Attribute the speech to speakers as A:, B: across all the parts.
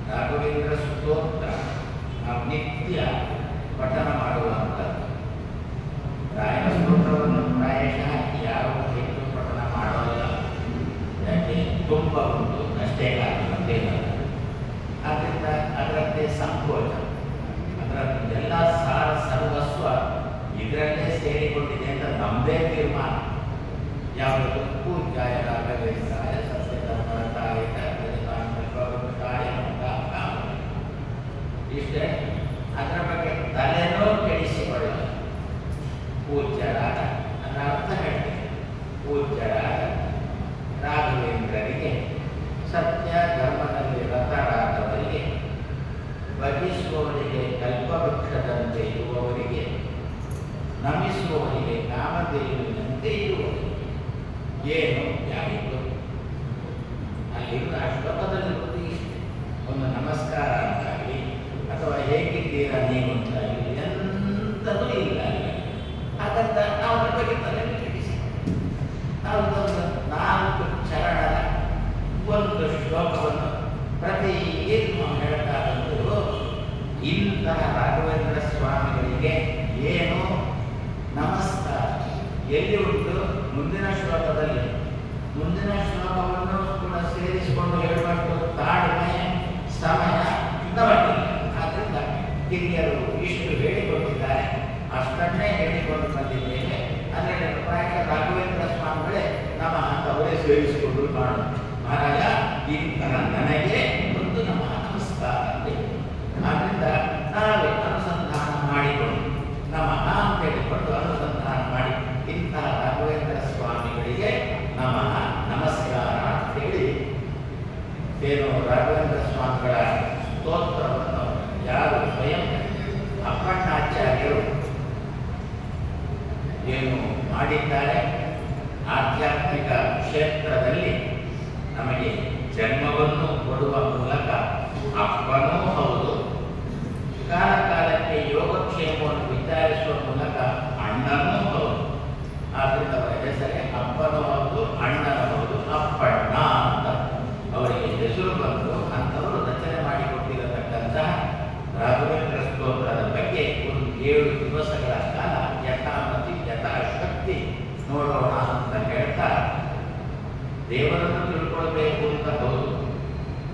A: ರಾಘವೇಂದ್ರ ಸ್ತೋತ್ರ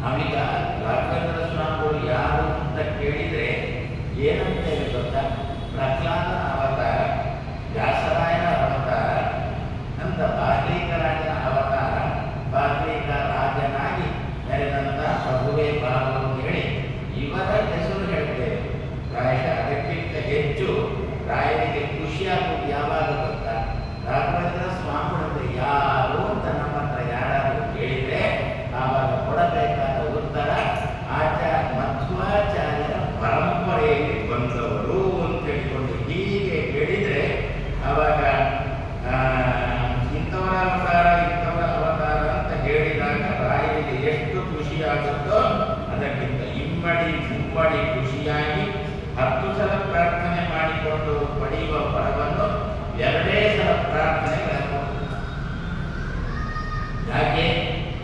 A: ನಾವೀಗ ರಾಘವೇಂದ್ರ ಸ್ವಾಮಿಗಳು ಯಾರು ಅಂತ ಕೇಳಿದರೆ ಏನಂತ ಹೇಳಿ ಗೊತ್ತಾ? ಪ್ರಹ್ಲಾದನ ಅವತಾರ, ವ್ಯಾಸರಾಯನ ಅವತಾರ, ಅಂತ ಬಾರ್ಲಿಕರಾಜನ ಅವತಾರ, ಬಾರ್ಲಿಕ ರಾಜನಾಗಿ ಮೆರೆದಂಥ ಪ್ರಭುವೇ ಬಾಬು ಅಂತ ಹೇಳಿ ಇವರ ಹೆಸರು ಹೇಳ್ತೇವೆ. ಪ್ರಾಯಶಃ ಅದಕ್ಕಿಂತ ಹೆಚ್ಚು ರಾಯರಿಗೆ ಖುಷಿಯಾಗುವುದು ಯಾವಾಗ ಗೊತ್ತಾ? ರಾಘವೇಂದ್ರ ಸ್ವಾಮಿಗಳಂದ್ರೆ ಯಾರು ಅಂತ ನಮ್ಮ ಹತ್ರ ಯಾರಾದರೂ ಕೇಳಿದರೆ ಆವಾಗ ಕೊಡಬೇಕಾದ ಉತ್ತರ ಮಧ್ವಾಚಾರ್ಯರ ಪರಂಪರೆಯಲ್ಲಿ ಬಂದವರು ಅಂತ ಹೇಳಿಕೊಂಡು ಹೀಗೆ ಹೇಳಿದರೆ ಆವಾಗ ಇಂಥವರ ಅವತಾರ ಅಂತ ಹೇಳಿದಾಗ ರಾಯರಿಗೆ ಎಷ್ಟು ಖುಷಿಯಾಗುತ್ತೋ ಅದಕ್ಕಿಂತ ಮುಮ್ಮಡಿ ಖುಷಿಯಾಗಿ 10 ಸಲ ಪ್ರಾರ್ಥನೆ ಮಾಡಿಕೊಂಡು ಪಡೆಯುವ ಫಲವನ್ನು 2 ಸಲ ಪ್ರಾರ್ಥನೆ ಮಾಡಬಹುದು. ಯಾಕೆ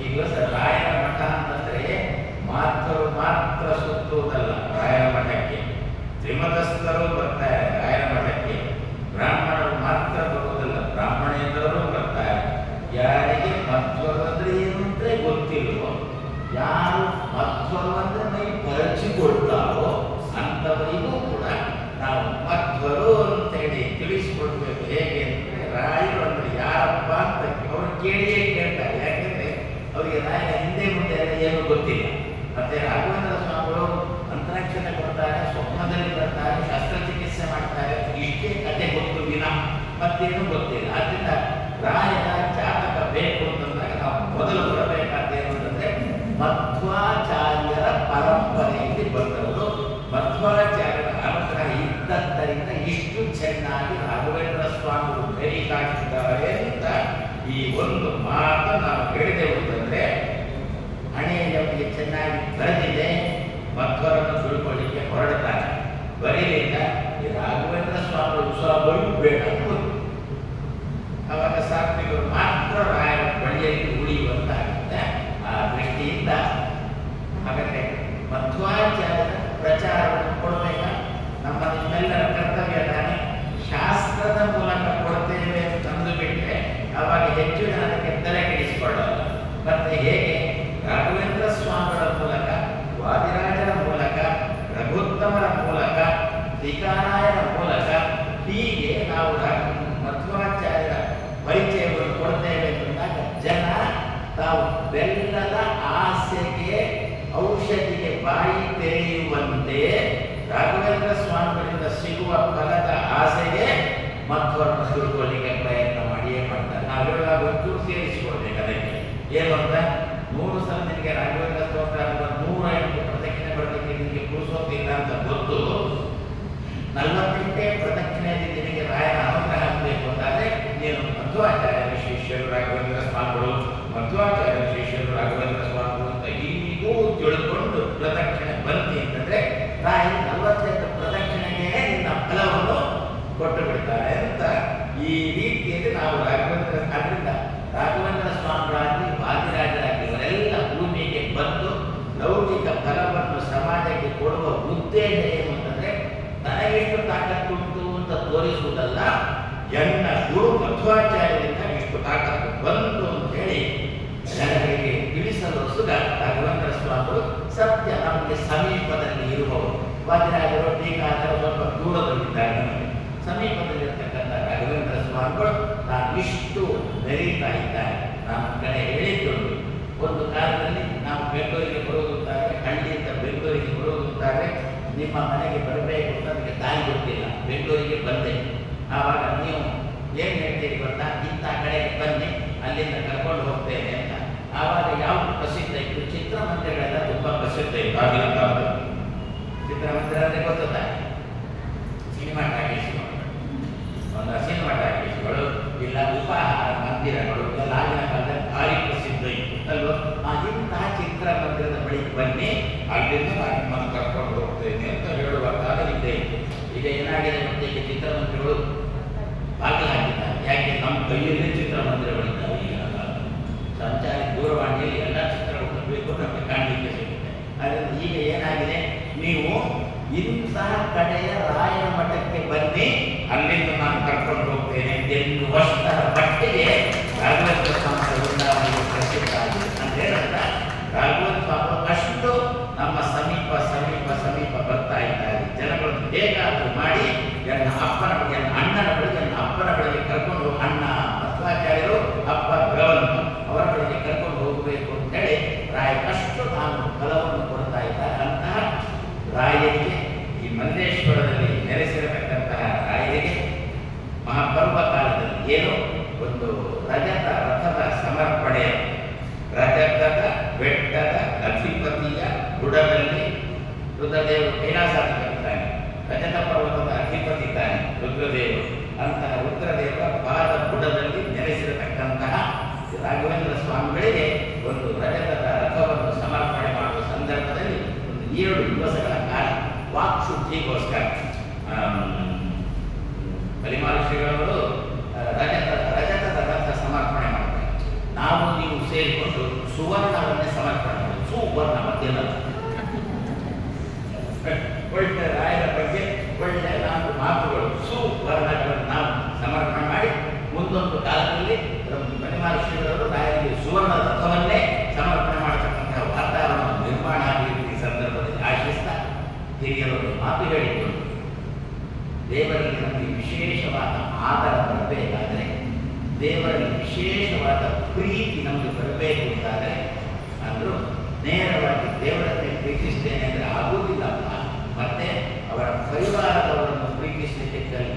A: ಈ ದಿವಸ ರಾಯರ ಮಠ ಅಂತಂದ್ರೆ ಮಾತ್ರ ಸುತ್ತುವುದಲ್ಲ. ರಾಯರ ಮಠಕ್ಕೆ ತ್ರಿಮತಸ್ಥರು ಬರ್ತಾರೆ, ರಾಯರ ಮಠಕ್ಕೆ ಬ್ರಾಹ್ಮಣರು ಮಾತ್ರ ಬರುವುದಿಲ್ಲ, ಬ್ರಾಹ್ಮಣೇತರರು ಬರ್ತಾರೆ. ಯಾರಿಗೆ ಮಧ್ವರಂದ್ರೆ ಏನು ಅಂದ್ರೆ ಗೊತ್ತಿಲ್ವೋ, ಯಾರು ಮಧ್ವರಂದ್ರೆ ಮೈ ಪರಚಿಕೊಳ್ತಾರೋ ಅಂಥವರಿಗೂ ಕೂಡ ನಾವು ಮಧ್ವರು ಅಂತೇಳಿ ತಿಳಿಸಿಕೊಡ್ಬೇಕು. ಹೇಗೆ ಅಂದರೆ ರಾಯರು ಅಂದ್ರೆ ಯಾರಪ್ಪ ಅಂತ ಅವರು ಕೇಳಿಯೇ ಕೇಳ್ತಾರೆ. ಯಾಕೆಂದ್ರೆ ಅವರಿಗೆ ರಾಯರ ಹಿಂದೆ ಮುಂದೆ ಏನು ಗೊತ್ತಿಲ್ಲ. ಮತ್ತೆ ರಾಘವೇಂದ್ರ ಸ್ವಾಮಿಗಳು ಅಂತರಾಕ್ಷತೆ ಕೊಡ್ತಾರೆ, ಸ್ವಪ್ನದಲ್ಲಿ ಬರ್ತಾರೆ, ಶಸ್ತ್ರಚಿಕಿತ್ಸೆ ಮಾಡ್ತಾರೆ, ಇಷ್ಟೇ ಕತೆ ಗೊತ್ತು ವಿನ ಮತ್ತೇನು ಗೊತ್ತಿಲ್ಲ. ಆದ್ದರಿಂದ ರಾಯರ ಜಾತಕ ಬೇಕು ಅಂತಂದಾಗ ನಾವು ಮೊದಲು ಕೊಡಬೇಕಾದ್ದೇನು ಅಂತಂದ್ರೆ ಮಧ್ವಾಚಾರ್ಯರ ಪರಂಪರೆಯಲ್ಲಿ ಬಂದವರು. ಮಧ್ವಾಚಾರ್ಯರ ಅನುಗ್ರಹ ಇದ್ದದ್ದರಿಂದ ಇಷ್ಟು ಚೆನ್ನಾಗಿ ರಾಘವೇಂದ್ರ ಸ್ವಾಮಿಗಳು ಬೆರೀತಾಗಿದ್ದಾರೆ ಅಂತ ಈ ಒಂದು ಮಾತು ನಾವು ಹೇಳಿದೆವು ಅಂತಂದ್ರೆ ಹಣೆಯಲ್ಲಿ ಚೆನ್ನಾಗಿ ಬರೆದಿದೆ. ಮಧ್ವರನ್ನು ತಿಳ್ಕೊಳ್ಳಿಕ್ಕೆ ಹೊರಡ್ತಾನೆ, ಬರೀಲಿಲ್ಲ ಈ ರಾಘವೇಂದ್ರ ಸ್ವಾಮಿಗಳು ಬೇಡ ಅವಾಗ ಸಾತ್ವಿಕರು ಮಾತ್ರ ರಾಯರ ಬಳಿಯಲ್ಲಿ ಉಳಿಯುವಂತಾಗುತ್ತೆ. ಆ ದೃಷ್ಟಿಯಿಂದ ಹಾಗಾದ್ರೆ ಮಧ್ವಾಚಾರ್ಯರ ಪ್ರಚಾರವನ್ನು ಕೊಡಬೇಕ ನಮ್ಮ ನಿಮ್ಮೆಲ್ಲರ ಕರ್ತವ್ಯ ತಾನೆ. ಶಾಸ್ತ್ರದ ಮೂಲಕ ಕೊಡ್ತೇವೆ ತಂದು ಬಿಟ್ಟರೆ ಅವಾಗ ಹೆಚ್ಚು ಜನ ಅದಕ್ಕೆ ತಲೆ ಕೆಡಿಸಿಕೊಳ್ಳಲ್ಲ. ಮತ್ತೆ ಹೇಗೆ ರಾಘವೇಂದ್ರ ಸ್ವಾಮಿಗಳ ಮೂಲಕ, ವಾದಿರಾಜರ ಮೂಲಕ, ರಘುತ್ತಮರ ಮೂಲಕ, ಟೀಕಾರಾಯರ ಮೂಲಕ ಹೀಗೆ ನಾವು ಮಧ್ವಾಚಾರ್ಯರ ಪರಿಚಯವನ್ನು ಕೊಡ್ತೇವೆ ಅಂತಂದಾಗ ಜನ ತಾವು ಬೆಲ್ಲದ ಆಸೆಗೆ ಔಷಧಿಗೆ ಬಾಯಿ ತೆರೆಯುವಂತೆ ರಾಘವೇಂದ್ರ ಸ್ವಾಮಿಗಳಿಂದ ಸಿಗುವ ಫಲದ ಆಸೆಗೆ ಮಧ್ವರನ್ನು ತಿಳ್ಕೊಳ್ಳಿಕ್ಕೆ ಪ್ರಯತ್ನ ಮಾಡಿಯೇ ಮಾಡ್ತಾರೆ. ನಾವು ಹೇಳುವಾಗ ಒಂಚೂರು ಸೇರಿಸಿಕೊಳ್ಬೇಕು ಅದಕ್ಕೆ. ಏನು ಅಂತ 100 ಸಲ ನಿನಗೆ ರಾಘವೇಂದ್ರ ಸ್ತೋತ್ರ 108 ಪ್ರದಕ್ಷಿಣೆ ಬರಲಿಕ್ಕೆ ನಿನಗೆ ಪುರುಸೋತ್ತಿಲ್ಲ ಅಂತ ಗೊತ್ತು. 48 ಪ್ರದಕ್ಷಿಣೆಯಲ್ಲಿ ನಿನಗೆ ರಾಯನ ಅನುಗ್ರಹ ಆಗಬೇಕು ಅಂತಾದ್ರೆ ನೀನು ಮಧ್ವಾಚಾರ್ಯರ ಶಿಷ್ಯರು ರಾಘವೇಂದ್ರ ಸ್ವಾಮಿಗಳು, ಮಧ್ವಾಚಾರ್ಯರ ಶಿಷ್ಯರು ರಾಘವೇಂದ್ರ ಸ್ವಾಮಿಗಳು ಅಂತ ಹೀಗೂ ತಿಳ್ಕೊಂಡು ಪ್ರದಕ್ಷಿಣೆ ಬಂದಿ ಅಂತಂದ್ರೆ ರಾಯ 48 ಪ್ರದಕ್ಷಿಣೆಗೆ ನಿನ್ನ ಫಲವನ್ನು ಕೊಟ್ಟು ಬಿಡ್ತಾರೆ ಅಂತ ಈ ರೀತಿಯಲ್ಲಿ ನಾವು ಅದರಿಂದ ರಾಘವೇಂದ್ರ ಸ್ವಾಮಿಗಳಾಗಲಿ ವಾದಿರಾಜರಾಗಲಿ ಇವರೆಲ್ಲ ಭೂಮಿಗೆ ಬಂದು ಲೌಕಿಕ ಫಲವನ್ನು ಸಮಾಜಕ್ಕೆ ಕೊಡುವ ಉದ್ದೇಶ ಏನು ಅಂತಂದ್ರೆ ನನಗೆಷ್ಟು ತಾಕತ್ತುಂಟು ಅಂತ ತೋರಿಸುವುದಲ್ಲ, ಎನ್ನ ಗುರು ಮಧ್ವಾಚಾರ್ಯರಿಂದ ಇಷ್ಟು ತಾಕತ್ತು ಬಂತು ಅಂತ ಹೇಳಿ ಜನಗಳಿಗೆ ತಿಳಿಸಲು ಸುಗ ರಾಘವೇಂದ್ರ ಸ್ವಾಮಿಗಳು ಸತ್ಯ ನಮಗೆ ಸಮೀಪದಲ್ಲಿ ಇರುವವರು. ವಾದಿರಾಜರು ಟೀಕಾಚಾರ್ಯರು ಸ್ವಲ್ಪ ದೂರದಲ್ಲಿದ್ದಾರೆ, ನಮಗೆ ಸಮೀಪದಲ್ಲಿರ್ತಕ್ಕಂಥ ರಾಘವೇಂದ್ರ ಸ್ವಾಮಿಗಳು ನಾನು ಇಷ್ಟು ಬೆರೀತಾ ಇದ್ದಾರೆ. ನಾನು ಕಡೆ ಹೇಳಿದ್ದುಂಟು, ಒಂದು ಕಾಲದಲ್ಲಿ ನಾವು ಬೆಂಗಳೂರಿಗೆ ಬರುವುದಾದ್ರೆ, ಹಳ್ಳಿಯಿಂದ ಬೆಂಗಳೂರಿಗೆ ಬರುವುದಾದ್ರೆ ನಿಮ್ಮ ಮನೆಗೆ ಬರಬೇಕು ಅಂತ ನನಗೆ ದಾರಿ ಗೊತ್ತಿಲ್ಲ. ಬೆಂಗಳೂರಿಗೆ ಬಂದೆ, ಆವಾಗ ನೀವು ಏನು ಹೇಳ್ತೀರಿ ಗೊತ್ತಾ, ಇಂಥ ಕಡೆಗೆ ಬನ್ನಿ ಅಲ್ಲಿಂದ ಕರ್ಕೊಂಡು ಹೋಗ್ತೇನೆ ಅಂತ. ಆವಾಗ ಯಾವುದು ಪ್ರಸಿದ್ಧ ಇತ್ತು? ಚಿತ್ರಮಂದಿರಗಳೆಲ್ಲ ತುಂಬ ಪ್ರಸಿದ್ಧ ಇತ್ತು ಆಗಿನ ಕಾಲದಲ್ಲಿ. ಚಿತ್ರಮಂದಿರ ಅಂದರೆ ಗೊತ್ತದ, ಸಿನಿಮಾ ಟಾಕೀಸ್ಗಳು, ಒಂದು ಸಿನಿಮಾ ಟಾಕೀಸ್ಗಳು ಇಲ್ಲ ಉಪಹಾರ ಮಂದಿರಗಳು ಎಲ್ಲ ಆಗಿನ ಕಾಲದಲ್ಲಿ ಭಾರಿ ಪ್ರಸಿದ್ಧ ಇತ್ತು ಅಲ್ವ. ಇಂತಹ ಚಿತ್ರಮಂದಿರದ ಬಳಿ ಬನ್ನಿ, ಅಲ್ಲಿಂದ ನಾನು ನಿಮ್ಮನ್ನು ಕರ್ಕೊಂಡು ಹೋಗ್ತೇನೆ ಅಂತ ಹೇಳುವ ಕಾಲ ಇದ್ದೇ ಇತ್ತು. ಈಗ ಏನಾಗಿದೆ ಮತ್ತೆ, ಈಗ ಚಿತ್ರಮಂದಿರಗಳು ಬಾಗಿಲು ಹಾಕಿದ್ದಾರೆ. ಯಾಕೆ? ನಮ್ಮ ಕೈಯಲ್ಲೇ ಚಿತ್ರಮಂದಿರಗಳಿದ್ದಾವೆ. ಈಗ ಸಂಚಾರಿ ದೂರವಾಣಿಯಲ್ಲಿ ಎಲ್ಲ ಚಿತ್ರಗಳು ಬೇಕು ನಮಗೆ ಕಾಣಲಿಕ್ಕೆ ಸಿಗುತ್ತೆ. ಅದರಿಂದ ಈಗ ಏನಾಗಿದೆ, ನೀವು ಇಂತಹ ಕಡೆಯ ರಾಯರ ಮಠಕ್ಕೆ ಬನ್ನಿ, ಅಲ್ಲಿಂದ ನಾನು ಕರ್ಕೊಂಡು ಹೋಗ್ತೇನೆ ಎನ್ನುವಷ್ಟರ ಮಟ್ಟಿಗೆ ರಾಘವೇಂದ್ರ ಸ್ವಾಮಿ ವೃಂದಾವನಗಳು ಪ್ರಸಿದ್ಧ ಆಗಿದೆ ಅಂತ ಹೇಳಿದ್ರೆ ರಾಘವೇಂದ್ರ ಸ್ವಾಮಿ ಬುಡದಲ್ಲಿ ರುದ್ರದೇವರು ಕೈಲಾಸಾಧಿಪತಿದ್ದಾನೆ, ರಜತ ಪರ್ವತದ ಅಧಿಪತಿ ಇದ್ದಾನೆ ರುದ್ರದೇವರು. ಅಂತಹ ರುದ್ರದೇವರ ಪಾದ ಬುಡದಲ್ಲಿ ನೆಲೆಸಿರತಕ್ಕಂತಹ ರಾಘವೇಂದ್ರ ಸ್ವಾಮಿಗಳಿಗೆ ಒಂದು ರಜತದ ರಥವನ್ನು ಸಮರ್ಪಣೆ ಮಾಡುವ ಸಂದರ್ಭದಲ್ಲಿ ಒಂದು 7 ದಿವಸಗಳ ಕಾಲ ವಾಕ್ಶುದ್ಧಿಗೋಸ್ಕರ ಬಲಿಮಾಲ ಶ್ರೀಗಳವರು ರಜತದ ರಥ ಸಮರ್ಪಣೆ ಮಾಡ್ತಾರೆ. ನಾವು ನೀವು ಸೇರಿಕೊಂಡು ಸುವರ್ಣವನ್ನೇ ಸಮರ್ಪಣೆ ಮಾಡೋದು. ಸುವರ್ಣ ಮಧ್ಯಲ್ಲ, ಒಳ್ಳೆ ರಾಯರ ಬಗ್ಗೆ ಒಳ್ಳೆ 4 ಮಾತುಗಳು ಸುವರ್ಣಗಳನ್ನು ನಾವು ಸಮರ್ಪಣೆ ಮಾಡಿ ಮುಂದೊಂದು ಕಾಲದಲ್ಲಿ ಬಲಿಮಾಲ ಶ್ರೀಗಳವರು ರಾಯರಿಗೆ ಸುವರ್ಣ ರಥವನ್ನೇ ಸಮರ್ಪಣೆ ಮಾಡತಕ್ಕಂತಹ ವಾತಾವರಣ ನಿರ್ಮಾಣ ಆಗಿರುವ ಈ ಸಂದರ್ಭದಲ್ಲಿ ಆಶಿಸ್ತಾ ಹಿರಿಯರು ಮಾತು ಹೇಳಿಕೊಂಡು ದೇವರಲ್ಲಿ ನಮಗೆ ವಿಶೇಷವಾದ ಆದರ ಬರಬೇಕಾದರೆ, ದೇವರಲ್ಲಿ ವಿಶೇಷವಾದ ಪ್ರೀತಿ ನಮಗೆ ಬರಬೇಕು ಅಂತಾದರೆ ಅಂದರು ನೇರವಾಗಿ ದೇವರನ್ನೇ ಪ್ರೀತಿಸ್ತೇನೆ ಅಂದರೆ ಆಗುವುದಿಲ್ಲಪ್ಪ. ಮತ್ತೆ ಅವರ ಪರಿವಾರದವರನ್ನು ಪ್ರೀತಿಸಲಿಕ್ಕೆ ಕಲಿ,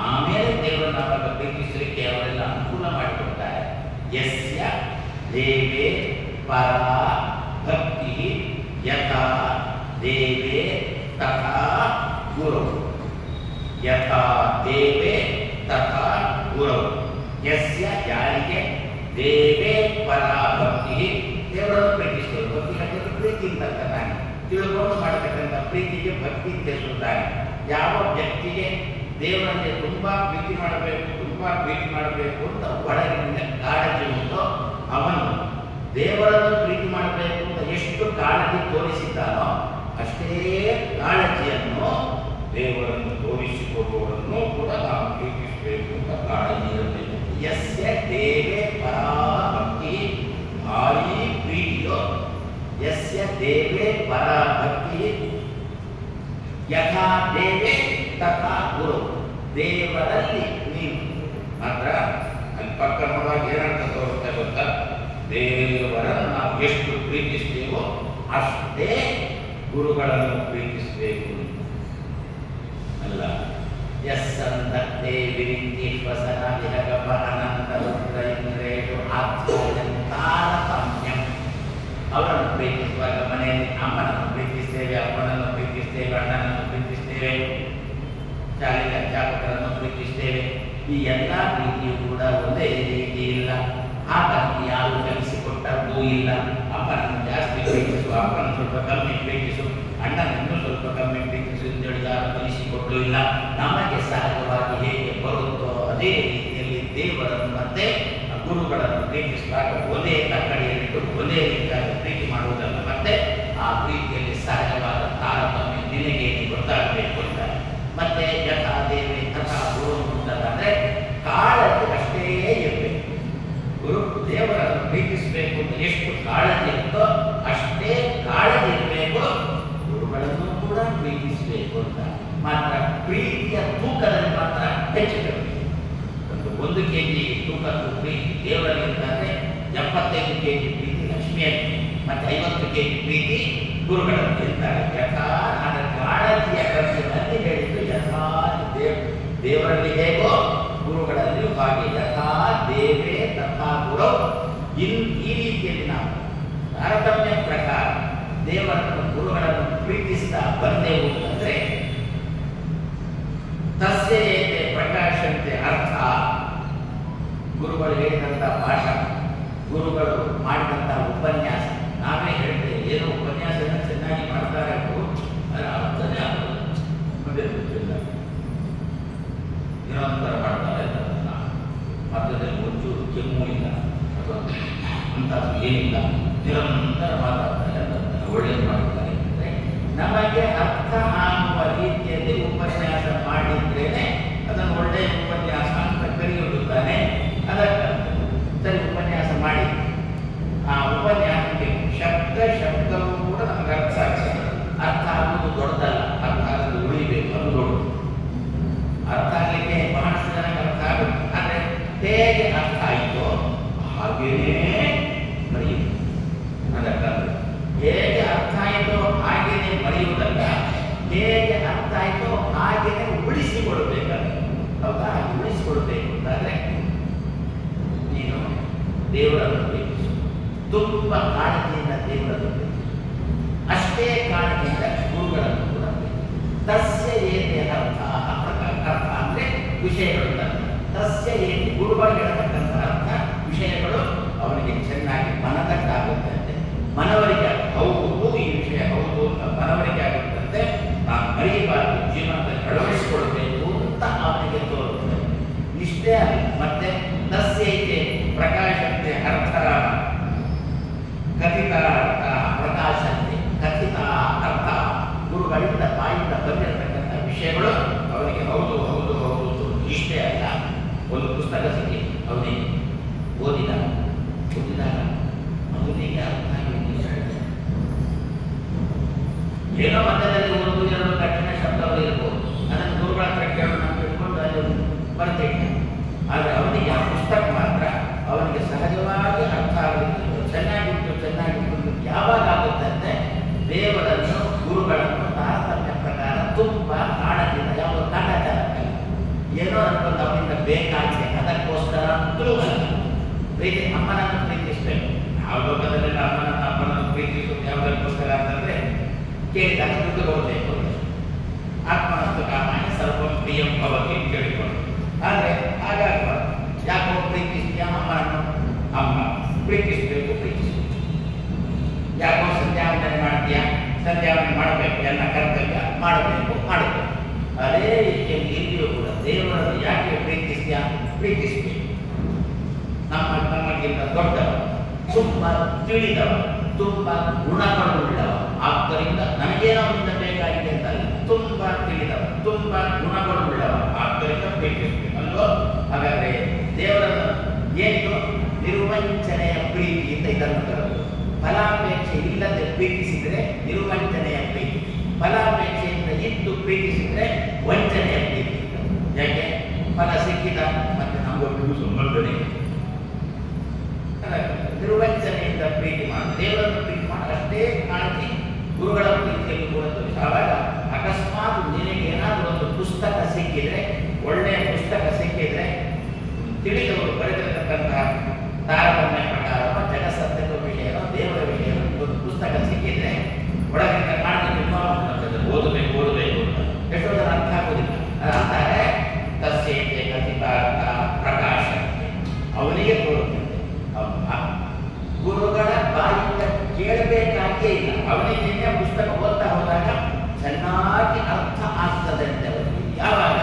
A: ಆಮೇಲೆ ದೇವರನ್ನು ಅವಾಗ ಪ್ರೀತಿಸಲಿಕ್ಕೆ ಅವರೆಲ್ಲ ಅನುಕೂಲ ಮಾಡಿಕೊಡ್ತಾರೆ. ಯಸ್ಯ ದೇವೇ ಪರಾ ಭಕ್ತಿ ಯಥಾ ದೇವೇ ತಥಾ ಗುರು, ಯಥಾ ದೇವೇ ತಥಾ ಗುರು. ಯಸ್ಯ ಯಾರಿಗೆ ದೇವೇ ಪರಾ ಭಕ್ತಿ, ದೇವರನ್ನು ಪ್ರೀತಿಸುವುದು. ಭಕ್ತಿ ಹಾಕಿದ್ರೆ ಪ್ರೀತಿ ಇರ್ತಕ್ಕಂಥ ತಿಳ್ಕೊಂಡು ಮಾಡತಕ್ಕಂಥ ಪ್ರೀತಿಗೆ ಭಕ್ತಿ ಅಂತ ಹೆಸರುತ್ತಾರೆ. ಯಾವ ವ್ಯಕ್ತಿಗೆ ದೇವರನ್ನೇ ತುಂಬಾ ಪ್ರೀತಿ ಮಾಡಬೇಕು ಅಂತ ಒಳಗಿನಿಂದ ಕಾಳಜಿ ಉಂಟೋ ಅವನು ದೇವರನ್ನು ಪ್ರೀತಿ ಮಾಡಬೇಕು ಅಂತ ಎಷ್ಟು ಕಾಳಜಿ ತೋರಿಸಿದ್ದಾನೋ ಅಷ್ಟೇ ಕಾಳಜಿಯನ್ನು ದೇವರನ್ನು ತೋರಿಸಿಕೊಡುವವರನ್ನು ಕೂಡ ನಾವು ಪ್ರೀತಿಸಬೇಕು ಅಂತ ಕಾಳಜಿ ಇರಬೇಕು. ಯಸ್ಯ ದೇವೇ ಪರಾ ಭಕ್ತಿ, ಭಾರೀ ಪ್ರೀತಿಯೋ ಯಸ್ಯ ದೇವೇ ಪರಾ ಭಕ್ತಿ ಯಥಾ ದೇವೇ ತಥಾ ಗುರು. ದೇವರಲ್ಲಿ ನೀವು ಮಾತ್ರ ಅಲ್ಲಿ ಪಕ್ಕ ನೋಡುವಾಗ ಏನಂತ ತೋರುತ್ತೆ ಗೊತ್ತಾ? ದೇವರನ್ನು ನಾವು ಎಷ್ಟು ಪ್ರೀತಿಸ್ತೀವೋ ಅಷ್ಟೇ ಗುರುಗಳನ್ನು ಪ್ರೀತಿಸಬೇಕು ಅಲ್ಲ. ಯಸ್ಸಂದತ್ತೇ ವಿರಿಂತೀಶ್ವಸನ ವಿಹಗಪ ಅನಂತ ರುದ್ರ ಇಂದ್ರೇಷು ಆತ್ಮಯಂತಾರತಮ್ಯಂ. ಅವರನ್ನು ಪ್ರೀತಿಸುವಾಗ ಮನೆಯಲ್ಲಿ ಅಮ್ಮನನ್ನು ಪ್ರೀತಿಸ್ತೇವೆ, ಅಪ್ಪನನ್ನು ಪ್ರೀತಿಸ್ತೇವೆ, ಅಣ್ಣನನ್ನು ಪ್ರೀತಿಸ್ತೇವೆ, ಶಾಲೆಯ ಅಧ್ಯಾಪಕರನ್ನು ಪ್ರೀತಿಸ್ತೇವೆ. ಈ ಎಲ್ಲ ಪ್ರೀತಿಯೂ ಕೂಡ ಒಂದೇ ರೀತಿ ಇಲ್ಲ. ಹಾಗಾಗಿ ಯಾರು ಕಲಿಸಿಕೊಟ್ಟದ್ದು ಇಲ್ಲ. ಅಪ್ಪನನ್ನು ಜಾಸ್ತಿ ಪ್ರೀತಿಸು, ಅಪ್ಪನ ಸ್ವಲ್ಪ ಕಮ್ಮಿ ಪ್ರೀತಿಸು, ಅಣ್ಣನನ್ನು ಸ್ವಲ್ಪ ಕಮ್ಮಿ ಪ್ರೀತಿಸು ಅಂತೇಳಿ ಯಾರು ಕಲಿಸಿಕೊಟ್ಟಲು ಇಲ್ಲ. ನಮಗೆ ಸಹಜವಾಗಿ ಹೇಗೆ ಬರುತ್ತೋ ಅದೇ ರೀತಿಯಲ್ಲಿ ದೇವರನ್ನು ಮತ್ತೆ ಗುರುಗಳನ್ನು ಪ್ರೀತಿಸುವಾಗ ಒಂದೇ ತಕ್ಕಡಿಯಲ್ಲಿಟ್ಟು ಒಂದೇ ರೀತಿಯಾಗಿ ಪ್ರೀತಿ ಮಾಡುವುದಲ್ಲ. ಮತ್ತೆ ಆ ಪ್ರೀತಿಯಲ್ಲಿ ಸಹಜವಾದ ತಾರತಮ್ಯ ನಿನಗೆ ಗೊತ್ತಾಗಬೇಕು ಅಂತ. ಮತ್ತೆ ಯಥಾ ದೇವೇ ತಥಾ ಗುರು ಅಂತಂದ್ರೆ ಕಾಳಜಿ ಅಷ್ಟೇ ಇರಬೇಕು. ಗುರು ದೇವರನ್ನು ಪ್ರೀತಿಸಬೇಕು ಅಂತ ಎಷ್ಟು ಕಾಳಜಿ ಇರುತ್ತೋ ಅಷ್ಟೇ ಕಾಳಜಿ ಇರಬೇಕು. ಗುರುಗಳನ್ನು ಕೂಡ ಪ್ರೀತಿಸಬೇಕು ಅಂತ. ಮಾತ್ರ ಪ್ರೀತಿಯ ತೂಕದಲ್ಲಿ ಮಾತ್ರ ಹೆಚ್ಚಿರಬೇಕು. ಒಂದು kg ತೂಕದ್ದು ಪ್ರೀತಿ ದೇವರಲ್ಲಿ ಇರ್ತಾರೆ, 75 kg ಪ್ರೀತಿ ಲಕ್ಷ್ಮಿಯಲ್ಲಿ, ಮತ್ತೆ 50 kg ಪ್ರೀತಿ ಗುರುಗಳಲ್ಲಿ ಇರ್ತಾರೆ. ಯಥಾ ಅದರ ಕಾಳಜಿಯ ಕರ್ಸಿನಲ್ಲಿ ಹೇಳಿದ್ದು ಯಥಾ ದೇವರಲ್ಲಿ ಹೇಗೋ ಗುರುಗಳಲ್ಲಿಯೂ ಹಾಗೆ. ಯಥಾ ದೇವೇ ತಥಾ ಗುರು. ಈ ರೀತಿಯಲ್ಲಿ ನಾವು ತಾರತಮ್ಯ ಪ್ರಕಾರ ದೇವರನ್ನು ಗುರುಗಳನ್ನು ಪ್ರೀತಿಸ್ತಾ ಬಂದೆವು ಅಂದರೆ ತಸ್ಯ ಏತೆ ಪ್ರಕಾಶಂತೆ ಅರ್ಥ. ಗುರುಗಳು ಹೇಳಿದಂಥ ಭಾಷಣ, ಗುರುಗಳು ಮಾಡಿದಂಥ ಉಪನ್ಯಾಸ ನಾವೇ ಹೇಳ್ತೇವೆ. ಏನೋ ಉಪನ್ಯಾಸನ ಚೆನ್ನಾಗಿ ಮಾಡ್ತಾರೆ ಅವರು, ಅದರ ಅರ್ಥನೇ ಆಗೋದು ಮುಂದೆ ಗೊತ್ತಿಲ್ಲ, ನಿರಂತರ ಮಾಡ್ತಾರೆ ಅಂತ. ಮಧ್ಯದಲ್ಲಿ ಒಂಚೂರು ಕೆಮ್ಮು ಇಲ್ಲ ಅಥವಾ ಅಂಥದ್ದು ಏನಿಲ್ಲ, ನಿರಂತರ ಮಾತಾಡ್ತಾರೆ ಅಂತ ಒಳ್ಳೆಯದು ಮಾಡ್ತಾರೆ ಅಂದರೆ ನಮಗೆ ಅರ್ಥ ಆಗುವ ರೀತಿಯಲ್ಲಿ ಉಪನ್ಯಾಸ ಮಾಡಿದ್ರೇನೆ ಅದನ್ನು ಒಳ್ಳೆಯ ಉಪನ್ಯಾಸ ಅಂತ ಕರೆಯುತ್ತಾನೆ. ಅದಕ್ಕೆ ಸರಿ ಉಪನ್ಯಾಸ ಮಾಡಿ ಆ ಉಪನ್ಯಾಸಕ್ಕೆ ಶಬ್ದವೂ ಕೂಡ ನಮಗೆ ಅರ್ಥ ಆಗ್ತದೆ. ಅರ್ಥ ಆಗುವುದು ದೊಡ್ಡದಲ್ಲ, ಅರ್ಥ ಆಗೋದು ಉಳಿಬೇಕು, ಅದು ದೊಡ್ಡದು. ಅರ್ಥ ಆಗಲಿಕ್ಕೆ ಬಹಳಷ್ಟು ಜನಕ್ಕೆ ಅರ್ಥ ಆಗುತ್ತೆ. ಆದರೆ ಹೇಗೆ ಅರ್ಥ ಆಯಿತೋ ಹಾಗೇನೇ ಮರೆಯುವುದು. ಅದಕ್ಕಂದ್ರೆ ಹೇಗೆ ಅರ್ಥ ಆಯಿತೋ ಹಾಗೇನೆ ಮರೆಯುವುದಲ್ಲ, ಹೇಗೆ ಅರ್ಥ ಆಯಿತೋ ಹಾಗೇನೆ ಉಳಿಸಿಕೊಳ್ಬೇಕಲ್ಲ. ಹೌದಾ? ಉಳಿಸಿಕೊಳ್ಬೇಕು ಅಂತಾದ್ರೆ ನೀನು ದೇವರನ್ನು ಪ್ರೀತಿಸು, ತುಂಬ ಕಾಳಜಿಯಿಂದ ದೇವರನ್ನು ಪ್ರೀತಿಸು. ಅಷ್ಟು ತಸ್ಯ ಏತೆ ಅರ್ಥ ಅರ್ಥ ಅಂದರೆ ವಿಷಯಗಳು. ತಸ್ಯ ಏತೆ ಗುರುಗಳು ಹೇಳತಕ್ಕಂಥ ಅರ್ಥ ವಿಷಯಗಳು ಅವನಿಗೆ ಚೆನ್ನಾಗಿ ಮನದಟ್ಟಾಗುತ್ತಂತೆ. ಮನವರಿಕೆ ಹೌದು ಈ ವಿಷಯ ಹೌದು ಅಂತ ಮನವರಿಕೆ ಆಗುತ್ತಂತೆ. ನಾನು ಮರೆಯಬಾರದು, ಜೀವನದಲ್ಲಿ ಅಳವಡಿಸಿಕೊಳ್ಬೇಕು ಅಂತ ಅವನಿಗೆ ತೋರುತ್ತದೆ. ಇಷ್ಟೇ ಅಲ್ಲ, ಮತ್ತೆ ತಸ್ಯೈತೆ ಪ್ರಕಾಶಂತೆ ಅರ್ಥರಾಮ ಕಥಿತ ಅರ್ಥ ಪ್ರಕಾಶಂತೆ ಕಥಿತ ಅರ್ಥ. ಗುರುಗಳಿಂದ ಬಾಯಿಂದ ಬಂದಿರತಕ್ಕಂಥ ವಿಷಯಗಳು ಅವನಿಗೆ ಹೌದು ಹೌದು ಹೌದು. ಇಷ್ಟೇ ಅಲ್ಲ, ಒಂದು ಪುಸ್ತಕ ಸಿಕ್ಕಿ ಅವನಿಗೆ ಓದಿದಾಗ ಅವನಿಗೆ ಅರ್ಥ ಏನೋ ಮಧ್ಯದಲ್ಲಿ ಒಂದು ಎರಡು ಕಠಿಣ ಶಬ್ದಗಳು ಇರ್ಬೋದು, ಅದನ್ನು ಗುರುಗಳ ಹತ್ರ ಕೇಳೋಣ ಅಂತ ತಿಳ್ಕೊಂಡು ಅಲ್ಲಿ ಬರ್ತೇನೆ. ಆದರೆ ಅವನಿಗೆ ಆ ಪುಸ್ತಕ ಮಾತ್ರ ಅವನಿಗೆ ಸಹಜವಾಗಿ ಅರ್ಥ ಆಗುತ್ತೆ. ಚೆನ್ನಾಗಿತ್ತು ಯಾವಾಗ ಆಗುತ್ತಂತೆ ದೇವರನ್ನು ಗುರುಗಳನ್ನು ತಾರತಮ್ಯ ಪ್ರಕಾರ ತುಂಬ ಕಾಣದಿಂದ ಯಾವುದೋ ಕಾಟಾಚಾರ ಏನೋ ಅನ್ಕೊಂಡು ಅವನಿಂದ ಬೇಕಾಗಿದೆ, ಅದಕ್ಕೋಸ್ಕರ ಪ್ರೀತಿ ಅಮ್ಮನನ್ನು ಪ್ರೀತಿಸಬೇಕು. ಯಾವ ಲೋಕದಲ್ಲಿ ಅಮ್ಮನನ್ನು ಪ್ರೀತಿಸುವುದು ಯಾವುದಕ್ಕೋಸ್ಕರ ಅಂತಂದ್ರೆ ಕೇಳಿದಾಗ ದುಡ್ಡು ಕೊಡಬೇಕು. ಆತ್ಮನಸ್ತು ಕಾಮಾಯ ಸರ್ವಂ ಪ್ರಿಯಂ ಭವತಿ ಅಂತ ಕೇಳಿಕೊಂಡು. ಆದರೆ ಹಾಗಾಗಬಾರ್ದು. ಯಾಕೋ ಪ್ರೀತಿಸ್ತೀಯ ಅಮ್ಮನನ್ನು, ಅಮ್ಮ ಪ್ರೀತಿಸಬೇಕು. ಯಾಕೋ ಸಂಧ್ಯಾವಂದನೆ ಮಾಡ್ತೀಯಾ, ಸಂಧ್ಯಾವಂದನೆ ಮಾಡಬೇಕು, ಎಲ್ಲ ಕರ್ತವ್ಯ ಮಾಡಬೇಕು. ಅದೇ ರೀತಿಯಲ್ಲಿ ಇಲ್ಲಿಯೂ ಕೂಡ ದೇವರನ್ನು ಯಾಕೆ ಪ್ರೀತಿಸ್ತೀಯಾ, ಪ್ರೀತಿಸಬೇಕು. ನಮಗಿಂತ ದೊಡ್ಡವ, ತುಂಬ ತಿಳಿದವ, ತುಂಬ ಗುಣಗಳುಳ್ಳವ. ಆದ್ದರಿಂದ ನನಗೇನೋ ಅವನಿಂದ ಬೇಕಾಗಿದೆ ಅಂತಲ್ಲ, ತುಂಬ ತಿಳಿದವ, ತುಂಬ ಗುಣಗಳುಳ್ಳವ. ಆದ್ದರಿಂದ ಪ್ರೀತಿಸಬೇಕಲ್ವೋ. ಹಾಗಾದರೆ ದೇವರನ್ನು ಏನಿದು ನಿರ್ವಂಚನೆಯ ಪ್ರೀತಿ ಅಂತ ಇದನ್ನು ತರಬಹುದು. ಫಲಾಪೇಕ್ಷೆ ಇಲ್ಲದೆ ಪ್ರೀತಿಸಿದರೆ ನಿರ್ವಂಚನೆಯ ಪ್ರೀತಿ, ಫಲಾಪೇಕ್ಷೆಯಿಂದ ಇದ್ದು ಪ್ರೀತಿಸಿದರೆ ವಂಚನೆಯ ಪ್ರೀತಿ. ಯಾಕೆ ಫಲ ಸಿಕ್ಕಿದ ಮತ್ತೆ ನಮಗೊಬ್ಬರಿಗೂ ಸಂಬಂಧನೇ ನಿರ್ವಂಚನೆಯಿಂದ ಪ್ರೀತಿ ಮಾಡಿ ದೇವರನ್ನು ಪ್ರೀತಿ ಮಾಡಿ ಅಷ್ಟೇ ಕಾಳಜಿ ಗುರುಗಳ ಪ್ರೀತಿಯಲ್ಲಿ ಕೂಡ ತೋರಿಸಾವಾಗ ಅಕಸ್ಮಾತ್ ನಿನಗೆ ಏನಾದರೂ ಒಂದು ಪುಸ್ತಕ ಸಿಕ್ಕಿದ್ರೆ, ಒಳ್ಳೆಯ ಪುಸ್ತಕ ಸಿಕ್ಕಿದ್ರೆ, ತಿಳಿದವರು ಬರೆದಿರತಕ್ಕಂತಹ ತಾರತಮ್ಯ ಪ್ರಕಾರ ಜಗಸತ್ಯದ ವಿಷಯನೋ ದೇವರ ವಿಷಯನೋ ಒಂದು ಪುಸ್ತಕ ಸಿಕ್ಕಿದ್ರೆ ಒಳಗಿಂದ ಕಾಳಜಿ ತುಂಬ ಓದಬೇಕು ಅಂತ ಎಷ್ಟೋ ಜನ ಅರ್ಥ ಆಗೋದಿಲ್ಲ. ಅಂತಾರೆ ತಸ್ಯೈತೆ ಕಥಿತ ಅರ್ಥ ಪ್ರಕಾಶ ಅವನಿಗೆ ತೋರುತ್ತದೆ. ಗುರುಗಳ ಬಾಯಿಂದ ಕೇಳಬೇಕಾಗಿಯೇ ಇಲ್ಲ, ಅವನಿಗೆ ಪುಸ್ತಕ ಓದ್ತಾ ಹೋದಾಗ ಚೆನ್ನಾಗಿ ಅರ್ಥ ಆಗ್ತದೆ ಅಂತ ಅವರಿಗೆ. ಯಾವಾಗ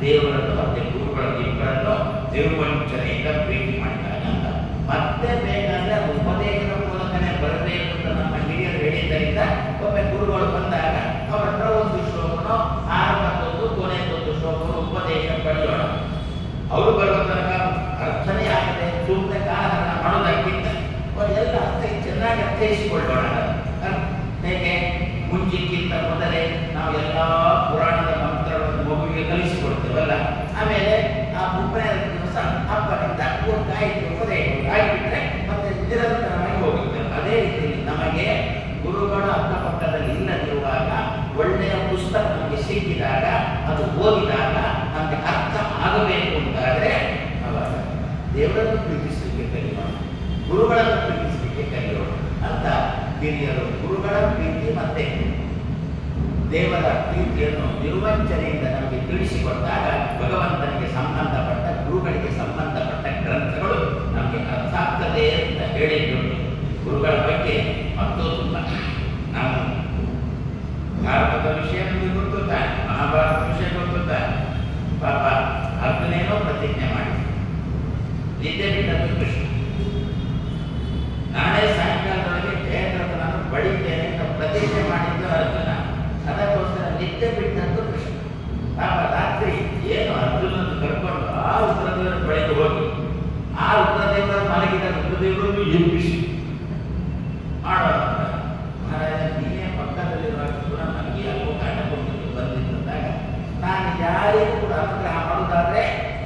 A: ದೇವರನ್ನು ಮತ್ತೆ ಗುರುಗಳ ಇಬ್ಬರನ್ನು ನಿರ್ವಂಚನೆಯಿಂದ ಪ್ರೀತಿ ಮಾಡಿದಾಗ ಅಂತ. ಮತ್ತೆ ಬೇಕಾದ್ರೆ ಅದು ಉಪದೇಶದ ಮೂಲಕನೇ ಬರಬೇಕು ಅಂತ ನಮ್ಮ ಹಿರಿಯರು ಹೇಳಿದ್ದರಿಂದ ಒಮ್ಮೆ ಗುರುಗಳು ಬಂದಾಗ ಅವರ ಹತ್ರ ಒಂದು ಶ್ಲೋಕನೋ ಆರಂಭದೊಂದು ಕೊನೆಯದೊಂದು ಶ್ಲೋಕನೋ ಉಪದೇಶ ಪಡೆಯೋಣ. ಅವರು ಬರುವ ತನಕ ಅರ್ಥನೇ ಆಗದೆ ಸುಮ್ಮನೆ ಕಾಲಹರಣ ಮಾಡೋದಕ್ಕಿಂತ ಎಲ್ಲ ಅರ್ಥ ಚೆನ್ನಾಗಿ ಅರ್ಥೈಸಿಕೊಳ್ಳೋಣ. ಹೇಗೆ ಮುಂಚಿಕ್ಕಿಂತ ಮೊದಲೇ ನಾವು ಎಲ್ಲ ಪುರಾಣದ ಮಂತ್ರಗಳನ್ನು ಮಗುವಿಗೆ ಕಲಿಸಿಕೊಡ್ತೇವಲ್ಲ, ಆಮೇಲೆ ಆ ಉಪನಯನ ದಿವಸ ಹಬ್ಬದಿಂದ ಗಾಯತ್ರಿ ಉಪದೇಶ ಆಗಿಬಿಟ್ರೆ ಮತ್ತೆ ನಿರಂತರವಾಗಿ ಹೋಗುತ್ತೆ. ಅದೇ ರೀತಿ ನಮಗೆ ಗುರುಗಳ ಅಕ್ಕಪಕ್ಕದಲ್ಲಿ ಇಲ್ಲದಿರುವಾಗ ಒಳ್ಳೆಯ ಪುಸ್ತಕ ನಮಗೆ ಸಿಕ್ಕಿದಾಗ ಅದು ಓದಿದಾಗ ನಮಗೆ ಅರ್ಥ ಆಗಬೇಕು ಅಂತಾದರೆ ಅವಾಗ ದೇವರನ್ನು ಪ್ರೀತಿಸಲಿಕ್ಕೆ ಕಲಿಯೋಣ, ಗುರುಗಳನ್ನು ಪ್ರೀತಿಸಲಿಕ್ಕೆ ಕಲಿಯೋಣ ಅಂತ ಹಿರಿಯರು ಗುರುಗಳ ಪ್ರೀತಿ ಮತ್ತೆ ದೇವರ ಪ್ರೀತಿಯನ್ನು ನಿರ್ವಂಚನೆಯಿಂದ ನಮಗೆ ತಿಳಿಸಿಕೊಟ್ಟಾಗ ಭಗವಂತನಿಗೆ ಸಂಬಂಧಪಟ್ಟ ಗುರುಗಳಿಗೆ ಸಂಬಂಧಪಟ್ಟ ಗ್ರಂಥಗಳು ನಮಗೆ ಅರ್ಥ ಆಗ್ತದೆ ಅಂತ ಹೇಳಿದ್ದು. ಗುರುಗಳ ಬಗ್ಗೆ ಮತ್ತು ತುಂಬ ನಾವು ಭಾರತದ ವಿಷಯ ನಮಗೆ ಗೊತ್ತುತ್ತಾನೆ, ಮಹಾಭಾರತದ ವಿಷಯ ಗೊತ್ತುತ್ತಾನೆ. ಪಾಪ ಅರ್ಜುನೇನೋ ಪ್ರತಿಜ್ಞೆ ಮಾಡಿ ನಿದ್ದೆ ಬಿಟ್ಟದ್ದು ಕೃಷ್ಣ. ನಾಳೆ ಸಾಯಂಕಾಲದೊಳಗೆ ಜಯದ್ರಥನನ್ನು ಬಡಿತೇನೆ ಅಂತ ಪ್ರತಿಜ್ಞೆ ಮಾಡಿದ್ದು ಅರ್ಜುನ. ಅದಕ್ಕೋಸ್ಕರ ನಿದ್ದೆ ಬಿಟ್ಟದ್ದು ಕೃಷ್ಣ. ಪಾಪ ರಾತ್ರಿ ಏನು ಅರ್ಜುನನ್ನು ಕರ್ಕೊಂಡು ಆ ಉತ್ತರದೇವರ ಬಳಿಗೆ ಹೋಗಿ ಆ ಉತ್ತರದೇವರ ಮಲಗಿದ ರುದ್ರದೇವರನ್ನು ಎಬ್ಬಿಸಿ ಮಾಡೋಣ. ಮಹಾರಾಜ ನೀನೇ ಪಕ್ಕದಲ್ಲಿರುವ ನನಗೆ ಅಲ್ವೋ ಕಾಟ ಕೊಟ್ಟು ಬಂದಿದ್ದಾಗ ನಾನು ಯಾರಿಗೂ ಕೂಡ ಅನುಗ್ರಹ ಮಾಡೋದಾದ್ರೆ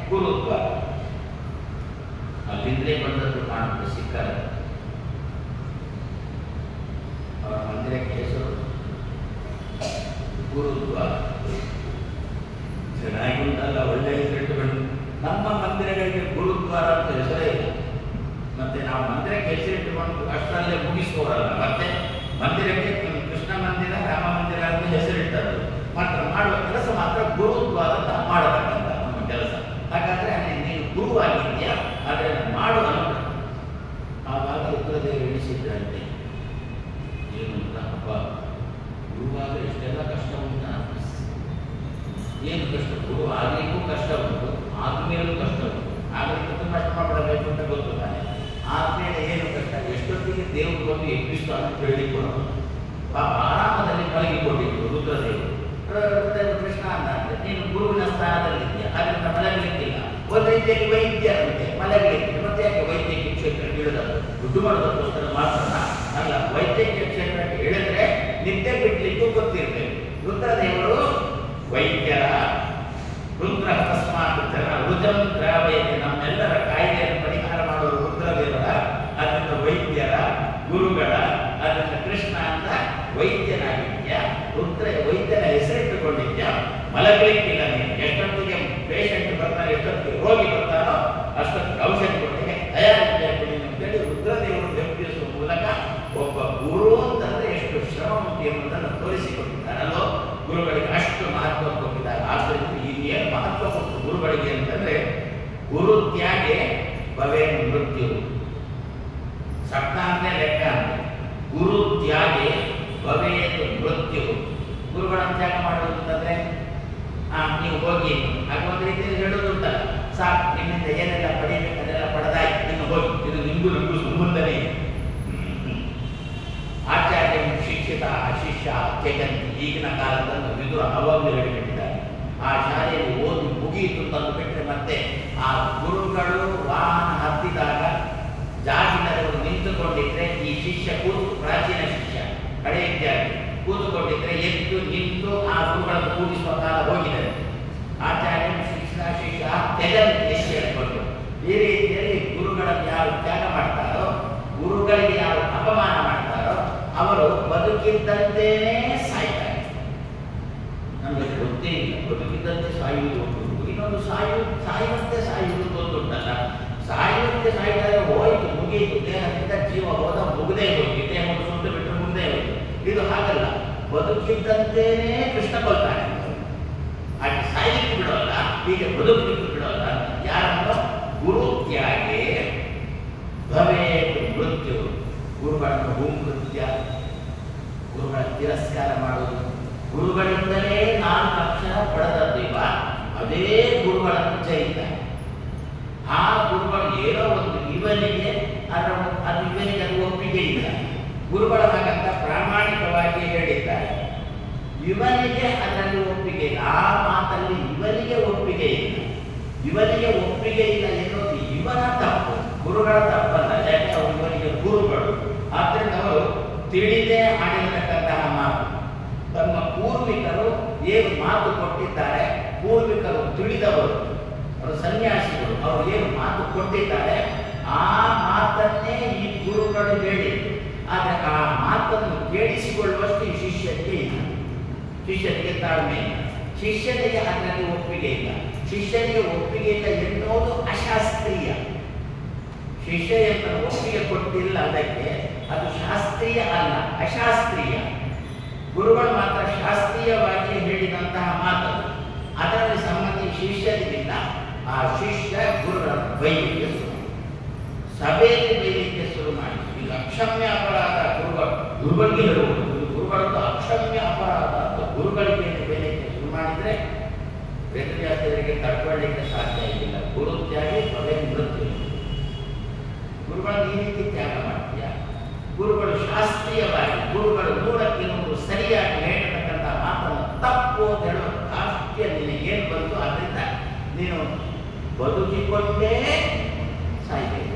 A: ಗುರುತ್ವ ಅಲ್ಲಿಂದಲೇ ಬಂದದ್ದು ಕಾಣುತ್ತೆ ಸಿಕ್ಕಲ್ಲ. ಅವರ ಮಂದಿರಕ್ಕೆ ಹೆಸರು ಗುರುತ್ವ. ಚೆನ್ನಾಗಿ ಉಂಟಲ್ಲ, ಒಳ್ಳೆ ಹೆಸರಿಟ್ಟುಕೊಂಡು ನಮ್ಮ ಮಂದಿರಗಳಿಗೆ ಗುರುದ್ವಾರ ಅಂತ ಹೆಸರೇ ಇಲ್ಲ. ಮತ್ತೆ ನಾವು ಮಂದಿರಕ್ಕೆ ಹೆಸರಿಟ್ಟುಕೊಂಡು ಅಷ್ಟರಲ್ಲೇ ಮುಗಿಸುವವರಲ್ಲ. ಮತ್ತೆ ಮಂದಿರಕ್ಕೆ ಕೃಷ್ಣ ಮಂದಿರ ರಾಮ ಮಂದಿರ ಅಂತ ಹೆಸರಿಟ್ಟರು ಮಾತ್ರ ಏನು ಕಷ್ಟ? ಗುರು ಆಗಲಿಕ್ಕೂ ಕಷ್ಟ ಉಂಟು, ಆದ್ಮೇಲೂ ಕಷ್ಟ ಉಂಟು. ಆಗಲಿಕ್ಕೆ ತುಂಬ ಶ್ರಮ ಪಡಬೇಕು ಅಂತ ಗೊತ್ತು ತಾನೆ. ಆದ್ಮೇಲೆ ಏನು ಕಷ್ಟ? ಎಷ್ಟೊತ್ತಿಗೆ ದೇವರು ಬಂದು ಎಬ್ಬಿಸ್ತಾನೆ ಅಂತ ಹೇಳಿಕೊಳ್ಳೋದು. ಪಾಪ ಆರಾಮದಲ್ಲಿ ಮಲಗಿಕೊಂಡಿದ್ರು ರುದ್ರದೇವರು. ಕೃಷ್ಣ ಅಂತ ನೀನು ಗುರುವಿನ ಸ್ಥಾನದಲ್ಲಿದ್ದೀಯ, ಅದರಿಂದ ಮಲಗಲಿಕ್ಕಿಲ್ಲ. ಒಂದು ರೀತಿಯಲ್ಲಿ ವೈದ್ಯ ಅಂತೆ, ಮಲಗಲಿಕ್ಕೆ ಮತ್ತೆ ಯಾಕೆ ವೈದ್ಯಕೀಯ ಕ್ಷೇತ್ರಕ್ಕೆ ಇಳಿದದ್ದು? ದುಡ್ಡು ಮಾಡೋದಕ್ಕೋಸ್ಕರ ಮಾತ್ರ ಅಲ್ಲ, ವೈದ್ಯಕೀಯ ಕ್ಷೇತ್ರಕ್ಕೆ ಇಳಿದ್ರೆ ನಿದ್ದೆ ಬಿಡ್ಲಿಕ್ಕೂ ಗೊತ್ತಿರಬೇಕು. ರುದ್ರದೇವರು ವೈದ್ಯರ ರುದ್ರ ಅಕಸ್ಮಾತ್ ಜನ ರುದ್ರಂ ದ್ರಾವಯತೆ, ನಮ್ಮೆಲ್ಲರ ಕಾಯಿಲೆಯನ್ನು ಪರಿಹಾರ ಮಾಡುವ ರುದ್ರದೇವರ, ಅದರಿಂದ ವೈದ್ಯರ ಗುರುಗಳ, ಅದರಿಂದ ಕೃಷ್ಣ ಅಂತ ವೈದ್ಯನಾಗಿದ್ಯಾ, ರುದ್ರ ವೈದ್ಯನ ಹೆಸರಿಟ್ಟುಕೊಂಡಿದ್ಯಾ. ಮಲಗಲಿಕ್ಕಿಲ್ಲ ನೀನು. ಎಷ್ಟೊತ್ತಿಗೆ ಪೇಷಂಟ್ ಬರ್ತಾನೆ, ಎಷ್ಟೊತ್ತಿಗೆ ರೋಗಿ ಬರ್ತಾನೋ ಅಷ್ಟೊತ್ತಿಗೆ ಔಷಧಿ ಕೊಟ್ಟಿಗೆ ತಯಾರಿಸಬೇಕು ನೀನು ಅಂತೇಳಿ ರುದ್ರದೇವರು ಬೆಂಬಲಿಸುವ ಮೂಲಕ ಒಬ್ಬ ಗುರು ಅಂತಂದ್ರೆ ಎಷ್ಟು ಶ್ರಮ ಉಂಟು ಎಂಬುದನ್ನು ತೋರಿಸಿಕೊಟ್ಟಿದ್ದಾರಲ್ಲೋ. ಗುರುಗಳಿಗೆ ಅಷ್ಟು ಮಹತ್ವ ಕೊಟ್ಟಿದ್ದಾರೆ. ಆದ್ದರಿಂದ ಏನು ಮಹತ್ವ ಕೊಟ್ಟು ಗುರುಗಳಿಗೆ ಅಂತಂದ್ರೆ, ಗುರು ತ್ಯಾಗೆ ಭವೇ ಮೃತ್ಯು. ಸಪ್ತಾಂತೆ ಲೆಕ್ಕ ಅಂದ್ರೆ ಗುರು ತ್ಯಾಗೆ ಭವೇತ್ ಮೃತ್ಯು. ಗುರುಗಳ ತ್ಯಾಗ ಮಾಡೋದು ಅಂತಂದ್ರೆ ನೀವು ಹೋಗಿ ಆಗ ಒಂದು ರೀತಿಯಲ್ಲಿ ಹೇಳೋದುಂಟಲ್ಲ, ಸಾಕು ನಿಮ್ಮಿಂದ ಏನೆಲ್ಲ ಪಡೆಯಬೇಕು ಅದೆಲ್ಲ ಪಡೆದಾಯ್ತು, ಇನ್ನು ಹೋಗಿ, ಇದು ನಿಮಗೂ ನಮಗೂ ಸಂಬಂಧನೇ ಇದೆ. ಆಚಾರ್ಯ ಶಿಕ್ಷಿತ ಶಿಷ್ಯ ತ್ಯಜಂತಿ. ಈಗಿನ ಕಾಲದಲ್ಲಿ ವಿದುರ ಅವಾಗಲೂ ಹೇಳಿಬಿಟ್ಟಿದ್ದಾರೆ. ಆ ಶಾಲೆಯಲ್ಲಿ ಓದಿ ಮುಗಿಯಿತು ತಂದು ಬಿಟ್ಟರೆ ಮತ್ತೆ ಆ ಗುರುಗಳು ವಾಹನ ಹತ್ತಿದಾಗ ಜಾಗಿನವರು ನಿಂತುಕೊಂಡಿದ್ರೆ ಈ ಶಿಷ್ಯ ಪ್ರಾಚೀನ ಶಿಷ್ಯ ಹಳೆ ವಿದ್ಯಾರ್ಥಿ ಕೂತುಕೊಂಡಿದ್ರೆ ಎದ್ದು ನಿಂತು ಆ ಗುರುಗಳನ್ನು ಕೂಡಿಸುವ ಕಾಲ ಹೋಗಿದ್ದಾರೆ. ಆಚಾರ್ಯ ಶಿಕ್ಷಣ ಶಿಷ್ಯ ತ್ಯಜಂತಿ ಹೇಳಿಕೊಂಡು ಈ ರೀತಿಯಲ್ಲಿ ಗುರುಗಳನ್ನು ಯಾರು ತ್ಯಾಗ ಮಾಡ್ತಾರೋ, ಗುರುಗಳಿಗೆ ಯಾರು ಅಪಮಾನ ಮಾಡ್ತಾರೋ ಅವರು ಬದುಕಿದ್ದಂತೆಯೇ ಸಾಯ್ತಾರೆ. ನಮಗೆ ಗೊತ್ತೇ ಇಲ್ಲ, ಬದುಕಿದ್ದಂತೆ ಸಾಯುವುದು ಒಂದು, ಇನ್ನೊಂದು ಸಾಯುವಂತೆ ಸಾಯುವುದು ಒಂದುಂಟಲ್ಲ. ಸಾಯುವಂತೆ ಸಾಯ್ತಾರೆ, ಹೋಯ್ತು ಮುಗಿಯಿತು, ದೇಹದಿಂದ ಜೀವ ಹೋದ ಮುಗದೇ ಹೋಗಿ, ದೇಹ ಸುಟ್ಟು ಬಿಟ್ಟರೆ ಮುಂದೆ ಹೋಯ್ತು. ಇದು ಹಾಗಲ್ಲ, ಬದುಕಿದ್ದಂತೆಯೇ ಕೃಷ್ಣ ಕೊಲ್ತಾನೆ. ಹಾಗೆ ಸಾಯಲಿಕ್ಕೆ ಬಿಡೋಲ್ಲ, ಹೀಗೆ ಬದುಕಲಿಕ್ಕೆ ಬಿಡೋಲ್ಲ. ಯಾರನ್ನು? ಗುರು ತ್ಯಾಗೆ ಭವೇತ್ ಮೃತ್ಯು. ಗುರುಗಳನ್ನು ಭೂಮೃತ್ಯ, ಗುರುಗಳ ತಿರಸ್ಕಾರ ಮಾಡುವುದು. ಗುರುಗಳಿಂದಲೇ 4 ಅಕ್ಷರ ಪಡೆದದ್ದೀವ, ಅದೇ ಗುರುಗಳನ್ನು ಜಯಿತಾರೆ. ಆ ಗುರುಗಳು ಏನೋ ಒಂದು ಇವನಿಗೆ ಅದು ಒಪ್ಪಿಗೆ ಇಲ್ಲ. ಗುರುಗಳು ಹಾಗಂತ ಪ್ರಾಮಾಣಿಕವಾಗಿ ಹೇಳಿದ್ದಾರೆ. ಇವನಿಗೆ ಅದರಲ್ಲಿ ಒಪ್ಪಿಗೆ ಇಲ್ಲ, ಆ ಮಾತಲ್ಲಿ ಇವನಿಗೆ ಒಪ್ಪಿಗೆ ಇಲ್ಲ. ಇವನಿಗೆ ಒಪ್ಪಿಗೆ ಇಲ್ಲ ಎನ್ನುವುದು ಇವನ ತಪ್ಪು, ಗುರುಗಳ ತಪ್ಪಲ್ಲ. ಯಾಕೆ ಅವರು ಇವನಿಗೆ ಗುರುಗಳು. ಆದ್ದರಿಂದ ಅವರು ತಿಳಿದೇ ಆಡಿರತಕ್ಕಂತಹ ಮಾತು. ತಮ್ಮ ಪೂರ್ವಿಕರು ಏನು ಮಾತು ಕೊಟ್ಟಿದ್ದಾರೆ, ಪೂರ್ವಿಕರು ತಿಳಿದವರು, ಅವರು ಸನ್ಯಾಸಿಗಳು, ಅವರು ಏನು ಮಾತು ಕೊಟ್ಟಿದ್ದಾರೆ ಆ ಮಾತನ್ನೇ ಈ ಗುರುಗಳು ಹೇಳಿದ್ರು. ಆದರೆ ಆ ಮಾತನ್ನು ಕೇಳಿಸಿಕೊಳ್ಳುವಷ್ಟು ಈ ಶಿಷ್ಯನಿಗೆ ಇಲ್ಲ. ಶಿಷ್ಯನಿಗೆ ತಾಳ್ಮೆ ಇಲ್ಲ, ಶಿಷ್ಯನಿಗೆ ಅದರಲ್ಲಿ ಒಪ್ಪಿಗೆ ಇಲ್ಲ. ಶಿಷ್ಯನಿಗೆ ಒಪ್ಪಿಗೆ ಇಲ್ಲ ಎನ್ನುವುದು ಅಶಾಸ್ತ್ರೀಯ. ಶಿಷ್ಯನ ಒಪ್ಪಿಗೆ ಕೊಟ್ಟಿಲ್ಲ, ಅದಕ್ಕೆ ಅದು ಶಾಸ್ತ್ರೀಯ ಅಲ್ಲ, ಅಶಾಸ್ತ್ರೀಯ. ಗುರುಗಳು ಮಾತ್ರ ಶಾಸ್ತ್ರೀಯವಾಗಿ ಹೇಳಿದಂತಹ ಮಾತು, ಅದರಲ್ಲಿ ಸಂಬಂಧಿ ಶಿಷ್ಯನಿಗಿಲ್ಲ. ಆ ಶಿಷ್ಯ ಗುರುಗಳನ್ನು ಬೈಲಿಕ್ಕೆ ಶುರು ಮಾಡಿ, ಸಭೆಯಲ್ಲಿ ಬೈಲಿಕ್ಕೆ ಶುರು ಮಾಡಿ. ಈಗ ಅಕ್ಷಮ್ಯ ಅಪರಾಧ ಗುರುಗಳಿಗೆ ಹೇಳುವುದು, ಗುರುಗಳದ್ದು ಅಕ್ಷಮ್ಯ ಅಪರಾಧ ಅಂತ ಗುರುಗಳಿಗೆ ಬೈಲಿಕ್ಕೆ ಶುರು ಮಾಡಿದ್ರೆ ವೇದವ್ಯಾಸರಿಗೆ ತಡ್ಕೊಳ್ಳಿಕ್ಕೆ ಸಾಧ್ಯ ಇಲ್ಲ. ಗುರು ತ್ಯಾಗಿ ಭವೇ ಮೃತ್ಯು. ಗುರುಗಳನ್ನು ಈ ರೀತಿ ತ್ಯಾಗ ಮಾಡ್ತೀಯ. ಗುರುಗಳು ಶಾಸ್ತ್ರೀಯವಾಗಿ, ಗುರುಗಳು 100ಕ್ಕೆ 100 ಸರಿಯಾಗಿ ಹೇಳತಕ್ಕಂಥ ಮಾತನ್ನು ತಪ್ಪು ಅಂತ ಹೇಳುವ ರಾಷ್ಟ್ರೀಯ ನಿನಗೇನು ಬಂತು, ಅದರಿಂದ ನೀನು ಬದುಕಿಕೊಂಡೇ ಸಾಯ್ಬೇಕು.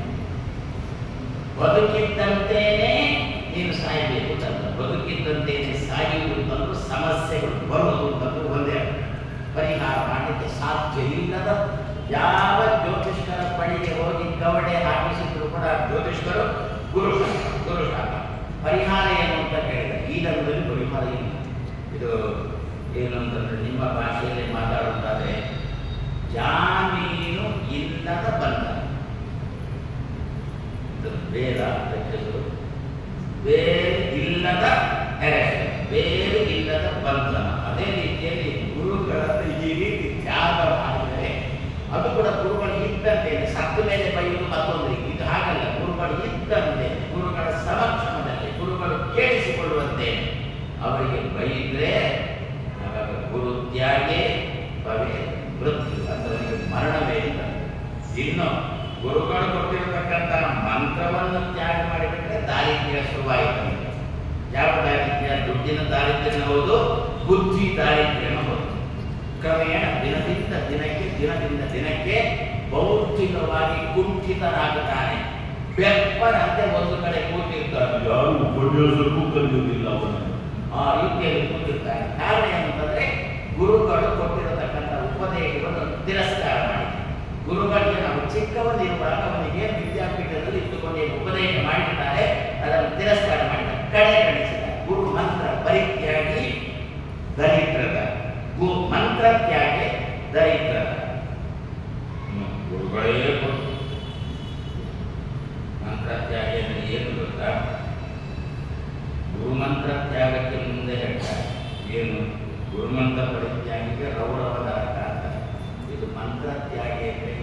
A: ಬದುಕಿದ್ದಂತೆಯೇ ನೀನು ಸಾಯಬೇಕು ಅಂತ, ಬದುಕಿದ್ದಂತೆಯೇ ಸಾಯುವುದು ತಂದು ಸಮಸ್ಯೆಗಳು ಬರುವುದು ತಂದು ಒಂದೇ. ಪರಿಹಾರ ಮಾಡಲಿಕ್ಕೆ ಸಾಧ್ಯ ಇಲ್ಲದ ಯಾವ ಜ್ಯೋತಿಷ್ಕರ ಬಳಿಗೆ ಹೋಗಿ ಕವಡೆ ಹಾಕಿಸಿದ್ರು ಕೂಡ ಜ್ಯೋತಿಷ್ಕರು ಗುರುಶಾಪ ಪರಿಹಾರ ಏನು ಅಂತ ಕೇಳಿದ. ಈ ಧರ್ಮದಲ್ಲಿ ಪರಿಹಾರ ಇಲ್ಲ. ಇದು ಏನು ಅಂತಂದ್ರೆ ನಿಮ್ಮ ಭಾಷೆಯಲ್ಲಿ ಮಾತಾಡುತ್ತಾರೆ, ಜಾಮೀನು ಇಲ್ಲದ ಬಂಧನ. ಬೇಡ ಹೆಸರು, ಬೇರೆ ಇಲ್ಲದ ಅರೆಸ್ಟ್, ಬೇರೆ ಇಲ್ಲದ ಬಂಧನ. ಅದೇ ರೀತಿಯಲ್ಲಿ ಗುರುಗಳನ್ನು ಈ ರೀತಿ ತ್ಯಾಗ ಮಾಡಿದರೆ ಅದು ಕೂಡ ಗುರುಗಳು ಇದ್ದಂತೆ. ಸತ್ತ ಮೇಲೆ ಬೈಯುವುದು ಮತ್ತೊಂದು ರೀತಿ, ಇದು ಹಾಗಲ್ಲ. ಗುರುಗಳು ಇದ್ದಂತೆ, ಗುರುಗಳ ಸಮಕ್ಷಮದಲ್ಲಿ, ಗುರುಗಳು ಕೇಳಿಸಿಕೊಳ್ಳುವಂತೆ ಅವರಿಗೆ ಬೈದ್ರೆ ಆವಾಗ ಗುರು ತ್ಯಾಗೆ ಭವೇ ಮೃತ್ಯು ಅಂತವನಿಗೆ ಮರಣವೇ ಇಲ್ಲ. ಇನ್ನು ಗುರುಗಳು ಕೊಟ್ಟಿರತಕ್ಕಂಥ ಮಂತ್ರವನ್ನು ತ್ಯಾಗ ಮಾಡಿಬಿಟ್ರೆ ದಾರಿದ್ರ್ಯ ಶುರುವಾಯಿತು. ಯಾವ ದಾರಿದ್ರ್ಯ? ದುಡ್ಡಿನ ದಾರಿದ್ರ್ಯ ಹೌದು, ಬುದ್ಧಿ ದಾರಿದ್ರ್ಯನೂ ಹೌದು. ಕ್ರಮೇಣ ದಿನದಿಂದ ದಿನಕ್ಕೆ ಭೌತಿಕವಾಗಿ ಕುಂಠಿತನಾಗುತ್ತಾನೆ. ಬೆಪ್ಪನಂತೆ ಒಂದು ಕಡೆ ಕೂತಿರ್ತಾನೆ, ಯಾರು ಉಪನ್ಯಾಸಕ್ಕೂ ಕಲಿಯುವುದಿಲ್ಲ ಅವನನ್ನು, ಆ ರೀತಿಯಲ್ಲಿ ಕೂತಿರ್ತಾನೆ. ಕಾರಣ ಏನಂತಂದ್ರೆ ಗುರುಗಳು ಕೊಟ್ಟಿರತಕ್ಕಂಥ ಉಪದೇಶವನ್ನು ತಿರಸ್ಕಾರ ಮಾಡಿದ್ದಾರೆ. ಗುರುಗಳಿಗೆ ನಾವು ಚಿಕ್ಕವನಿರುವಾಗ ಅವನಿಗೆ ವಿದ್ಯಾಪೀಠದಲ್ಲಿ ಇಟ್ಟುಕೊಂಡು ಉಪದೇಶ ಮಾಡಿದ್ದಾರೆ, ಅದನ್ನು ತಿರಸ್ಕಾರ ಮಾಡಿದ್ದಾರೆ, ಕಡೆಗಣಿಸಿದ್ದಾರೆ. ಗುರು ಮಂತ್ರ ಪರಿತ್ಯಾಗಿ ದರಿದ್ರದ, ಮಂತ್ರ ತ್ಯಾಗಿ ದರಿದ್ರದ. ಗುರುಗಳೇ ಮಂತ್ರ ತ್ಯಾಗ ಏನು ಗೊತ್ತಾ? ಗುರುಮಂತ್ರ ತ್ಯಾಗಕ್ಕೆ ಮುಂದೆ ಹೇಳ್ತಾರೆ ಏನು? ಗುರುಮಂತ್ರ ಪರಿತ್ಯಾಗಿಗೆ ರೌರವದಾರಕ ಅಂತ. ಇದು ಮಂತ್ರ ತ್ಯಾಗ ಅಂದರೆ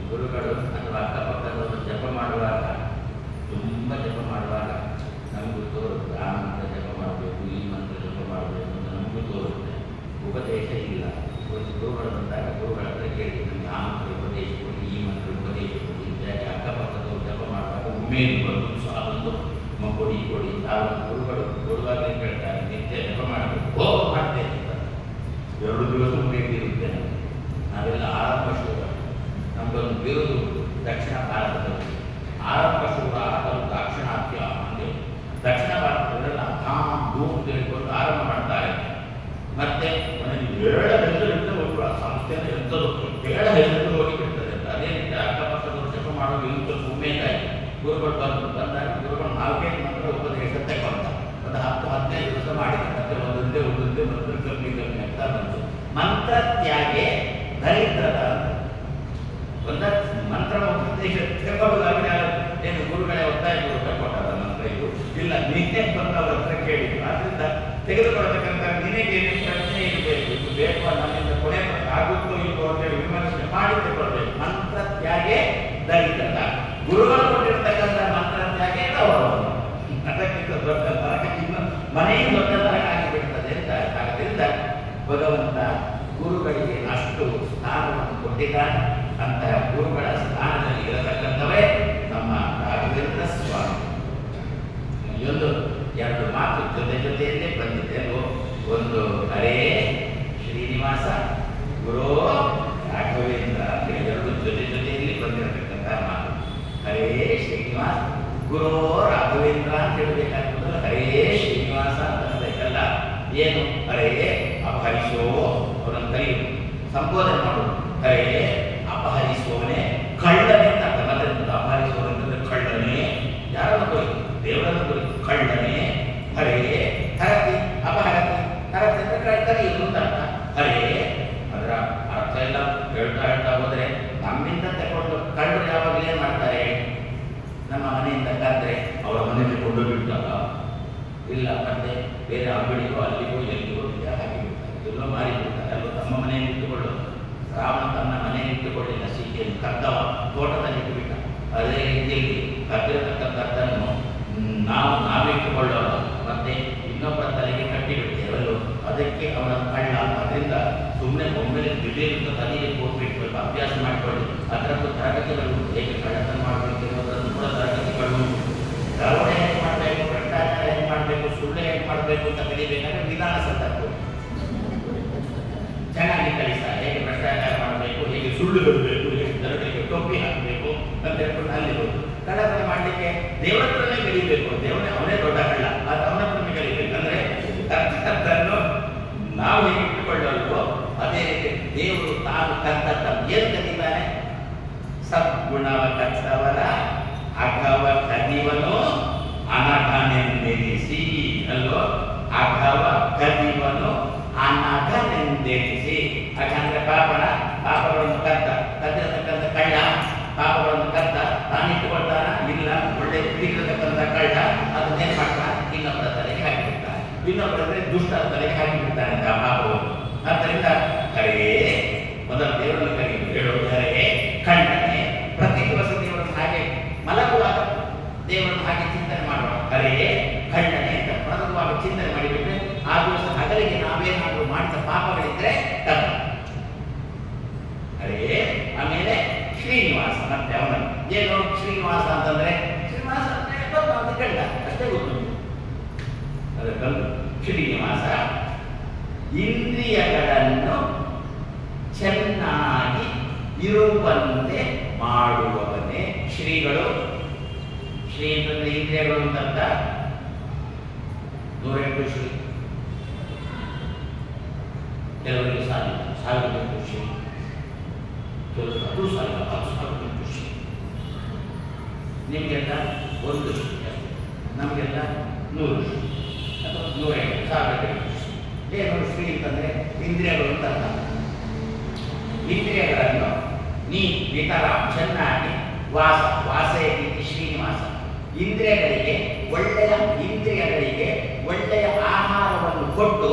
A: ಗುರುಗಳು ಅಥವಾ ಅಕ್ಕಪಕ್ಕದವರು ಜಪ ಮಾಡುವಾಗ, ತುಂಬ ಜಪ ಮಾಡುವಾಗ ನಮಗೂ ತೋರುತ್ತೆ ಆ ಮಂತ್ರ ಜಪ ಮಾಡಬೇಕು, ಈ ಮಂತ್ರ ಜಪ ಮಾಡಬೇಕು ಅಂತ ನಮಗೂ ತೋರುತ್ತೆ. ಉಪದೇಶ ಇಲ್ಲ. ಗುರುಗಳು ಬಂದಾಗ ಗುರುಗಳ ಹತ್ರ ಕೇಳಿ ನಮಗೆ ಆ ಮಂತ್ರ ಉಪದೇಶ ಕೊಡಿ, ಈ ಮಂತ್ರ ಉಪದೇಶ ಕೊಡಿ. ಯಾಕೆ ಅಕ್ಕಪಕ್ಕದವರು ಜಪ ಮಾಡುವಾಗ ಉಮೇದು ಬಂದು ಉತ್ಸಾಹ ಬಂದು ಕೊಡಿ ತಾವು ಗುರುಗಳು ಕೊಡುವಾಗಲೇ ಕೇಳ್ತಾರೆ, ನಿತ್ಯ ಜಪ ಮಾಡಬೇಕು, ಮಾಡ್ತೇನೆ ಅಂತ. 2 ದಿವಸ ಬೇಕಿರುತ್ತೆ. ನಾವೆಲ್ಲ ಆರಂಭ ಶೂರ, ನಮ್ಮದೊಂದು ಬಿರುದು ದಕ್ಷಿಣ ಭಾರತದಲ್ಲಿ ಆರಂಭ ಶೂರ, ಅದನ್ನು ದಾಕ್ಷಿಣಾತ್ಯ ಅಂದರೆ ದಕ್ಷಿಣ ಭಾರತದಲ್ಲೆಲ್ಲ ಧಾಮ್ ಧೂಮ್ ತಿಳ್ಕೊಂಡು ಆರಂಭ ಮಾಡ್ತಾರೆ. ಮತ್ತೆ ನನಗೆ 7 ಹೆಸರಿಂದ ಒಬ್ಬರು ಆ ಸಂಸ್ಥೆಯನ್ನು ಎಂಥದ್ದು 7 ಹೆಸರು ಹೋಗಿಬಿಡ್ತದೆ. ಅದೇ ರೀತಿ ಅಕ್ಕಪಕ್ಕದವರು ಜಪ ಮಾಡೋದು ಇಂಥ ಉಮೇದಾಯಿತು. ಗುರುಗಳು ಬಂದಾಗ ಗುರುಗಳು 4-5 ಮಂತ್ರ ಉಪದೇಶ ತಗೊಂಡ ಒಂದು 10-15 ದಿವಸ ಮಾಡಿದ. ಮತ್ತೆ ಒಂದೊಂದೇ ಮಂತ್ರ ಕಮ್ಮಿ ಆಗ್ತಾ ಬಂತು. ಮಂತ್ರ ತ್ಯಾಗೆ ದರಿದ್ರದ ಒಂದ ಮಂತ್ರ ಉಪದೇಶ ತಗೊಳ್ಳೋದಾಗಿ ಏನು ಗುರುಗಳೇ ಒತ್ತಾಯ ಕೊಟ್ಟಾರ ಮಂತ್ರ ಇದು ಇಲ್ಲ, ನೀನೇ ಬಂದು ಅವ್ರ ಹತ್ರ ಕೇಳಿದ್ರು. ಆದ್ರಿಂದ ತೆಗೆದುಕೊಳ್ಳತಕ್ಕಂಥ ನಿನಗೆ ಏನು ಪ್ರಶ್ನೆ ಇರಬೇಕು, ಇದು ಬೇಕು, ನನ್ನಿಂದ ಕೊನೆ ಆಗುತ್ತೋ ಇಲ್ವೋ ಅಂತೇಳಿ ವಿಮರ್ಶೆ ಮಾಡಿ ತಗೊಳ್ಬೇಕು. ಮಂತ್ರ ತ್ಯಾಗೆ ದರಿದ್ರದ. ಗುರುಗಳು ಕೊಟ್ಟಿರ್ತಕ್ಕಂಥ ಮಂತ್ರ ತ್ಯಾಗೆ ಗೌರವ. ಅದಕ್ಕಿಂತ ದೊಡ್ಡ ತರಕ ಇನ್ನು ಮನೆಯ ದೊಡ್ಡ ತರಕ ಆಗಿಬಿಡ್ತದೆ ಅಂತ. ಆದ್ದರಿಂದ ಭಗವಂತ ಗುರುಗಳಿಗೆ ಅಷ್ಟು ಸ್ಥಾನವನ್ನು ಕೊಟ್ಟಿದ್ದಾನೆ. ಅಂತಹ ಗುರುಗಳ ಸ್ಥಾನದಲ್ಲಿ ಇರತಕ್ಕಂಥವೇ ನಮ್ಮ ರಾಘವೇಂದ್ರ ಸ್ವಾಮಿ. ಇನ್ನೊಂದು 2 ಮಾತು ಜೊತೆಯಲ್ಲೇ ಬಂದಿದೆ. ಒಂದು ಹರೇ ಶ್ರೀನಿವಾಸ ಗುರು ರಾಘವೇಂದ್ರ ಅಂತ 2 ಜೊತೆಯಲ್ಲಿ ಬಂದಿರತಕ್ಕಂಥ ಮಾತು. ಹರೇ ಶ್ರೀನಿವಾಸ ಗುರು ರಾಘವೇಂದ್ರ ಅಂತ ಹೇಳಬೇಕಾಗ್ತದಲ್ಲ, ಹರೇ ಶ್ರೀನಿವಾಸ ಅಂತ ಅನ್ಬೇಕಲ್ಲ. ಏನು ಹರೇ ಅಪಹರಿಸೋ ಅವರನ್ನು ಕರೆಯುವುದು, ಸಂಬೋಧನೆ ಮಾಡುವುದು. ಹರೇ ಅಪಹರಿಸುವವನೇ, ಕಳ್ಳನೇ ಅಂತ ಅರ್ಥ. ಮತ್ತೆ ಅಪಹರಿಸುವವನಂತಂದ್ರೆ ಕಳ್ಳನೇ, ಯಾರನ್ನು ಕೊಯ್ತು? ದೇವರನ್ನು ಕೊಯ್ತು. ಕಳ್ಳನೇ ಹರೇ ಹರತಿ ಅಪಹರತಿ. ಹರತಿ ಅಂದ್ರೆ ಕರೆಯುವುದು ಅಂತ ಅರ್ಥ. ಹರೇ ಅದರ ಅರ್ಥ ಎಲ್ಲ ಹೇಳ್ತಾ ಹೋದ್ರೆ ನಮ್ಮಿಂದ ತಗೊಂಡು ಕಳ್ಳರು ಯಾವಾಗಲೂ ಏನ್ ಮಾಡ್ತಾರೆ? ನಮ್ಮ ಮನೆಯಿಂದ ಕರೆದ್ರೆ ಅವರ ಮನೆಗೆ ಕೊಂಡು ಬಿಡ್ತಾರ ಇಲ್ಲ, ಮತ್ತೆ ಬೇರೆ ಅಂಗಡಿಗೋ ಅಲ್ಲಿಗೋ ಎಲ್ಲಿಗೋ ಹಾಕಿಬಿಡ್ತಾರೆ, ಎಲ್ಲೋ ಮಾರಿಬಿಡ್ತಾರೆ. ಅಲ್ಲೋ ತಮ್ಮ ಮನೆಯಲ್ಲಿ ಇಟ್ಟುಕೊಳ್ಳೋದು. ರಾವಣ ತನ್ನ ಮನೆಯಲ್ಲಿ ಇಟ್ಟುಕೊಳ್ಳಿಲ್ಲ, ಸೀತೆಯನ್ನು ಕದ್ದವ ತೋಟದಲ್ಲಿ ಇಟ್ಟುಬಿಟ್ಟ. ಅದೇ ರೀತಿಯಲ್ಲಿ ಕದ್ದಿರತಕ್ಕಂಥದ್ದನ್ನು ನಾವೇ ಇಟ್ಟುಕೊಳ್ಳೋದು, ಮತ್ತೆ ಇನ್ನೊಬ್ಬರ ತಲೆಗೆ ಕಟ್ಟಿಬಿಡ್ತೇವಲ್ಲೋ, ಅದಕ್ಕೆ ಅವನ ಕಳ್ಳ. ಅದರಿಂದ ಸುಮ್ಮನೆ ಒಮ್ಮೆಲೆ ದಿಢೀರಂತ ತಲೆಗೆ ಕೊಟ್ಬಿಟ್ಬೇಕು, ಅಭ್ಯಾಸ ಮಾಡಿಕೊಳ್ಳಿ. ಅದರದ್ದು ತರಗತಿಗಳು ಹೇಗೆ ಕಳ್ಳತನ ಮಾಡಬೇಕು ಅನ್ನೋದನ್ನು ಕೂಡ ತರಗತಿಗಳು. ದರೋಡೆ ಹೇಗೆ ಮಾಡಬೇಕು, ಭ್ರಷ್ಟಾಚಾರ ಹೇಗೆ ಮಾಡಬೇಕು, ಸುಳ್ಳು ಹೇಗೆ ಮಾಡಬೇಕು ಅಂತ ಕಲಿಬೇಕಾದ್ರೆ ವಿಧಾನ ಸತ್ತದ್ದು ಚೆನ್ನಾಗಿ ಕಲಿಸ್ತಾರೆ. ಹೇಗೆ ಭ್ರಷ್ಟಾಚಾರ ಮಾಡಬೇಕು, ಹೇಗೆ ಸುಳ್ಳು ಬಿಡಬೇಕು, ಹೇಗೆ ದರೋಡೆಗೆ ಟೋಪಿ ಹಾಕಬೇಕು ಅಂತ ಹೇಳ್ಕೊಂಡು ಅಲ್ಲಿ ಹೋಗಿ ಕಳ್ಳತನ ಮಾಡಲಿಕ್ಕೆ ದೇವರ ಹತ್ರನೇ ಕಲಿಬೇಕು. ಅವನೇ ದೊಡ್ಡ ಕಳ್ಳ, ಅದು ಅವನ ಹತ್ರನೇ ಕಲಿಬೇಕು. ಅಂದ್ರೆ ಅದನ್ನು ನಾವು ಹೇಗೆ ಇಟ್ಟುಕೊಳ್ಳಲ್ವೋ ಅದೇ ರೀತಿ ದೇವರು ತಾನು ಕರ್ತತ್ತ ಏನು ಕಲಿತಾನೆ? ಸದ್ಗುಣವ ಕತ್ತವರ ಅಘವ ಕದಿವನು ಅನಘನೆಂದೆನಿಸಿ ಅಲ್ವೋ. ಅಘವ ಕದಿವನು ಅನಘನೆಂದೆನಿಸಿ. ಅಘ ಅಂದ್ರೆ ಪಾಪಗಳನ್ನು ಕದ್ದಿರತಕ್ಕಂಥ ಕಳ್ಳ ಪಾಪಗಳನ್ನು ಕದ್ದ ತಾನಿಟ್ಟುಕೊಳ್ತಾನ ಇಲ್ಲ, ಒಳ್ಳೆ ತಿಳಿದಿರತಕ್ಕಂಥ ಕಳ್ಳ ಅದನ್ನೇನು ಮಾಡ್ತಾನ? ಇನ್ನೊಬ್ಬರ ತಲೆಗೆ ಹಾಕಿಬಿಡ್ತಾನೆ. ಇನ್ನೊಬ್ಬರಂದ್ರೆ ದುಷ್ಟರ ತಲೆಗೆ ಹಾಕಿಬಿಡ್ತಾನೆ ಆ ಪಾಪವನ್ನು. ಆದ್ದರಿಂದ ಹರೇ ಮೊದಲ ದೇವರನ್ನು ಕರೆಯುವುದು, ಹೇಳೋದು ಹರೇ ಖಂಡನೆ. ಪ್ರತಿ ದಿವಸ ದೇವರನ್ನು ಹಾಗೆ ಮಲಗುವಾಗ ದೇವರನ್ನು ಹಾಗೆ ಚಿಂತನೆ ಮಾಡೋಣ. ಹರೇ ಖಂಡನೆ ಅಂತ ಮಲಗುವಾಗ ಚಿಂತನೆ ಮಾಡಿಬಿಟ್ರೆ ಆ ದಿವಸ ಹಗಲಿಗೆ ನಾವೇನಾದರೂ ಮಾಡಿದ ಪಾಪಗಳಿದ್ರೆ ತಮ್ಮ ಮತ್ತೆ ಅವನ ಏನು ಶ್ರೀನಿವಾಸ ಅಂತಂದ್ರೆ ಶ್ರೀನಿವಾಸ ಅಂದ್ರೆ ಪದ್ಮಾವತಿ ಗಂಡ ಅಷ್ಟೇ ಗೊತ್ತು. ಅದಕ್ಕಂದು ಶ್ರೀನಿವಾಸ ಇಂದ್ರಿಯಗಳನ್ನು ಚೆನ್ನಾಗಿ ಇರುವಂತೆ ಮಾಡುವವನೇ ಶ್ರೀಗಳು. ಶ್ರೀ ಅಂತಂದ್ರೆ ಇಂದ್ರಿಯಗಳು ಅಂತಂತ 108 ಶ್ರೀ, ಕೆಲವರಿಗೆ 1008 ಶ್ರೀ, ಕೆಲವರಿಗೆ 10,000 ಶ್ರೀ. ನಿಮಗೆಲ್ಲ 1 ಶ್ರೀ, ನಮಗೆಲ್ಲ 100 ಶ್ರೀ ಅಥವಾ 108 ಶ್ರೀ. ಏನು ಶ್ರೀ ಅಂತಂದ್ರೆ ಇಂದ್ರಿಯಗಳು ಅಂತ ಅರ್ಥ. ಇಂದ್ರಿಯಗಳನ್ನು ನೀ ವಿತರ ಚೆನ್ನಾಗಿ ವಾಸ ಇದ್ದೀವಿ ಶ್ರೀನಿವಾಸ. ಇಂದ್ರಿಯಗಳಿಗೆ ಒಳ್ಳೆಯ ಆಹಾರವನ್ನು ಕೊಟ್ಟು,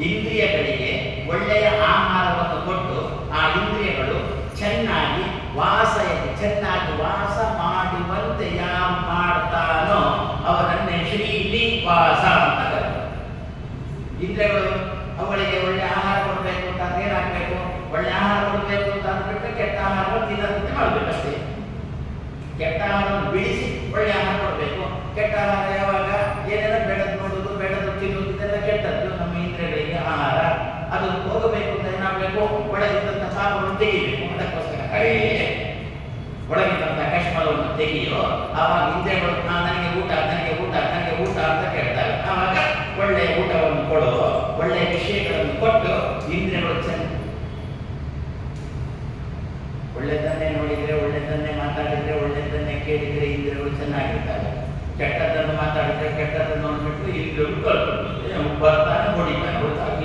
A: ಇಂದ್ರಿಯಗಳಿಗೆ ಒಳ್ಳೆಯ ಆಹಾರವನ್ನು ಕೊಟ್ಟು ಆ ಇಂದ್ರಿಯಗಳು ಚೆನ್ನಾಗಿ ವಾಸ ಮಾಡುವಂತೆ ಯಾವ ಮಾಡ್ತಾನೋ ಅವರನ್ನೇ ಶ್ರೀನಿವಾಸ ಅಂತ ಕರೀತಾರೆ. ಇಂದ್ರಿಯಗಳು ಅವುಗಳಿಗೆ ಒಳ್ಳೆ ಆಹಾರ ಕೊಡಬೇಕು ಅಂತ ಏನಾಗಬೇಕು? ಒಳ್ಳೆ ಆಹಾರ ಕೊಡಬೇಕು ಅಂತ ಅಂದ್ಬಿಟ್ರೆ ಕೆಟ್ಟ ಆಹಾರವನ್ನು ತಿನ್ನದಂತೆ ಮಾಡಬೇಕಷ್ಟೇ. ಕೆಟ್ಟ ಆಹಾರವನ್ನು ಬಿಡಿಸಿ ಒಳ್ಳೆ ಆಹಾರ ಕೊಡಬೇಕು. ಕೆಟ್ಟ ಆಹಾರ ಯಾವಾಗ ಏನೆಲ್ಲ ಬೇಡದ್ದು ನೋಡುದು, ಬೇಡದ್ದು ತಿನ್ನುವುದು, ಇದೆಲ್ಲ ಕೆಟ್ಟದ್ದು. ನಮ್ಮ ಇಂದ್ರಿಯಗಳಿಗೆ ಆಹಾರ ಅದು ಹೋಗಬೇಕು ಅಂತ ಏನಾಗಬೇಕು? ಒಳಗಿದ್ದಂಥ ಪಾಪವನ್ನು ತೆಗಿಬೇಕು. ಅದಕ್ಕೋಸ್ಕರ ಹರೇ ಒಳಗಿದ್ದಂಥ ಕಶ್ಮಲವನ್ನು ತೆಗೆಯೋ, ಆವಾಗ ಇಂದ್ರಿಯಗಳು ನನಗೆ ಊಟ ಅಂತ ಕೇಳ್ತಾರೆ. ಆವಾಗ ಒಳ್ಳೆಯ ಊಟವನ್ನು ಕೊಡೋ, ಒಳ್ಳೆಯ ವಿಷಯಗಳನ್ನು ಕೊಟ್ಟು ಇಂದ್ರಿಯಗಳು ಒಳ್ಳೆದನ್ನೇ ನೋಡಿದ್ರೆ, ಒಳ್ಳೆದನ್ನೇ ಮಾತಾಡಿದ್ರೆ, ಒಳ್ಳೆದನ್ನೇ ಕೇಳಿದ್ರೆ ಇಂದ್ರಿಯಗಳು ಚೆನ್ನಾಗಿರ್ತಾರೆ. ಕೆಟ್ಟದ್ದನ್ನು ಮಾತಾಡಿದ್ರೆ, ಕೆಟ್ಟದ್ದನ್ನು ನೋಡ್ಬಿಟ್ಟು ಇಂದ್ರಿಯಗಳು ಕಳ್ಕೊಂಡು ಬರ್ತಾನೆ ಹೊಡಿತಾನೆ.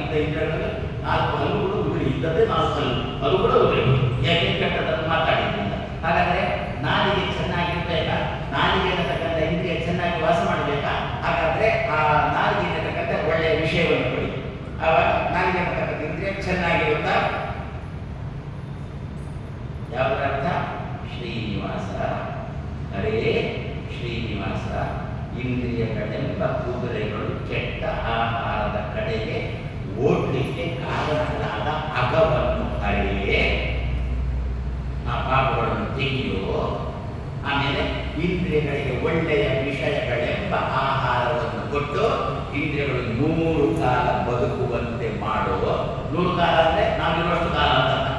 A: ಇದ್ದ ಇಂದ್ರಿಯಗಳು 4 ಹಲ್ಲುಗಳು ಉದುರಿ, ಇದ್ದದ್ದೇ 4 ಹಲ್ಲು, ಅದು ಕೂಡ ಉದುರಿ. ಯಾಕೆ? ಕೆಟ್ಟದ್ದನ್ನು ಮಾತಾಡಿದ್ರಿಂದ. ಹಾಗಾದ್ರೆ ನಾಲಿಗೆ ಚೆನ್ನಾಗಿರ್ಬೇಕಾ? ನಾಲಿಗೆ ಅನ್ನತಕ್ಕಂಥ ಇಂದ್ರಿಯ ಚೆನ್ನಾಗಿ ವಾಸ ಮಾಡಬೇಕಾ? ಹಾಗಾದ್ರೆ ಆ ನಾಲಿಗೆ ಅನ್ನತಕ್ಕಂಥ ಒಳ್ಳೆಯ ವಿಷಯವನ್ನು ಕೊಡಿ. ಆವಾಗ ನಾಲಿಗೆ ಅನ್ನತಕ್ಕಂಥ ಇಂದ್ರಿಯ ಚೆನ್ನಾಗಿರುತ್ತಾ? ಯಾವುದರ್ಥ? ಶ್ರೀನಿವಾಸ, ಹರೇ ಶ್ರೀನಿವಾಸ. ಇಂದ್ರಿಯಗಳೆಂಬ ಕುದುರೆಗಳು ಕೆಟ್ಟ ಆಹಾರದ ಕಡೆಗೆ ಓಡಲಿಕ್ಕೆ ಕಾರಣಗಳಾದ ಅಗವನ್ನು ಹರೇ, ಆ ಪಾಪಗಳನ್ನು ತೆಗೆಯೋ. ಆಮೇಲೆ ಇಂದ್ರಿಯಗಳಿಗೆ ಒಳ್ಳೆಯ ವಿಷಯಗಳೆಂಬ ಆಹಾರವನ್ನು ಕೊಟ್ಟು ಇಂದ್ರಿಯಗಳು 100 ಕಾಲ ಬದುಕುವಂತೆ ಮಾಡುವ. 100 ಕಾಲ ಅಂದ್ರೆ ನಾವಿರುವಷ್ಟು ಕಾಲ ಅಂತ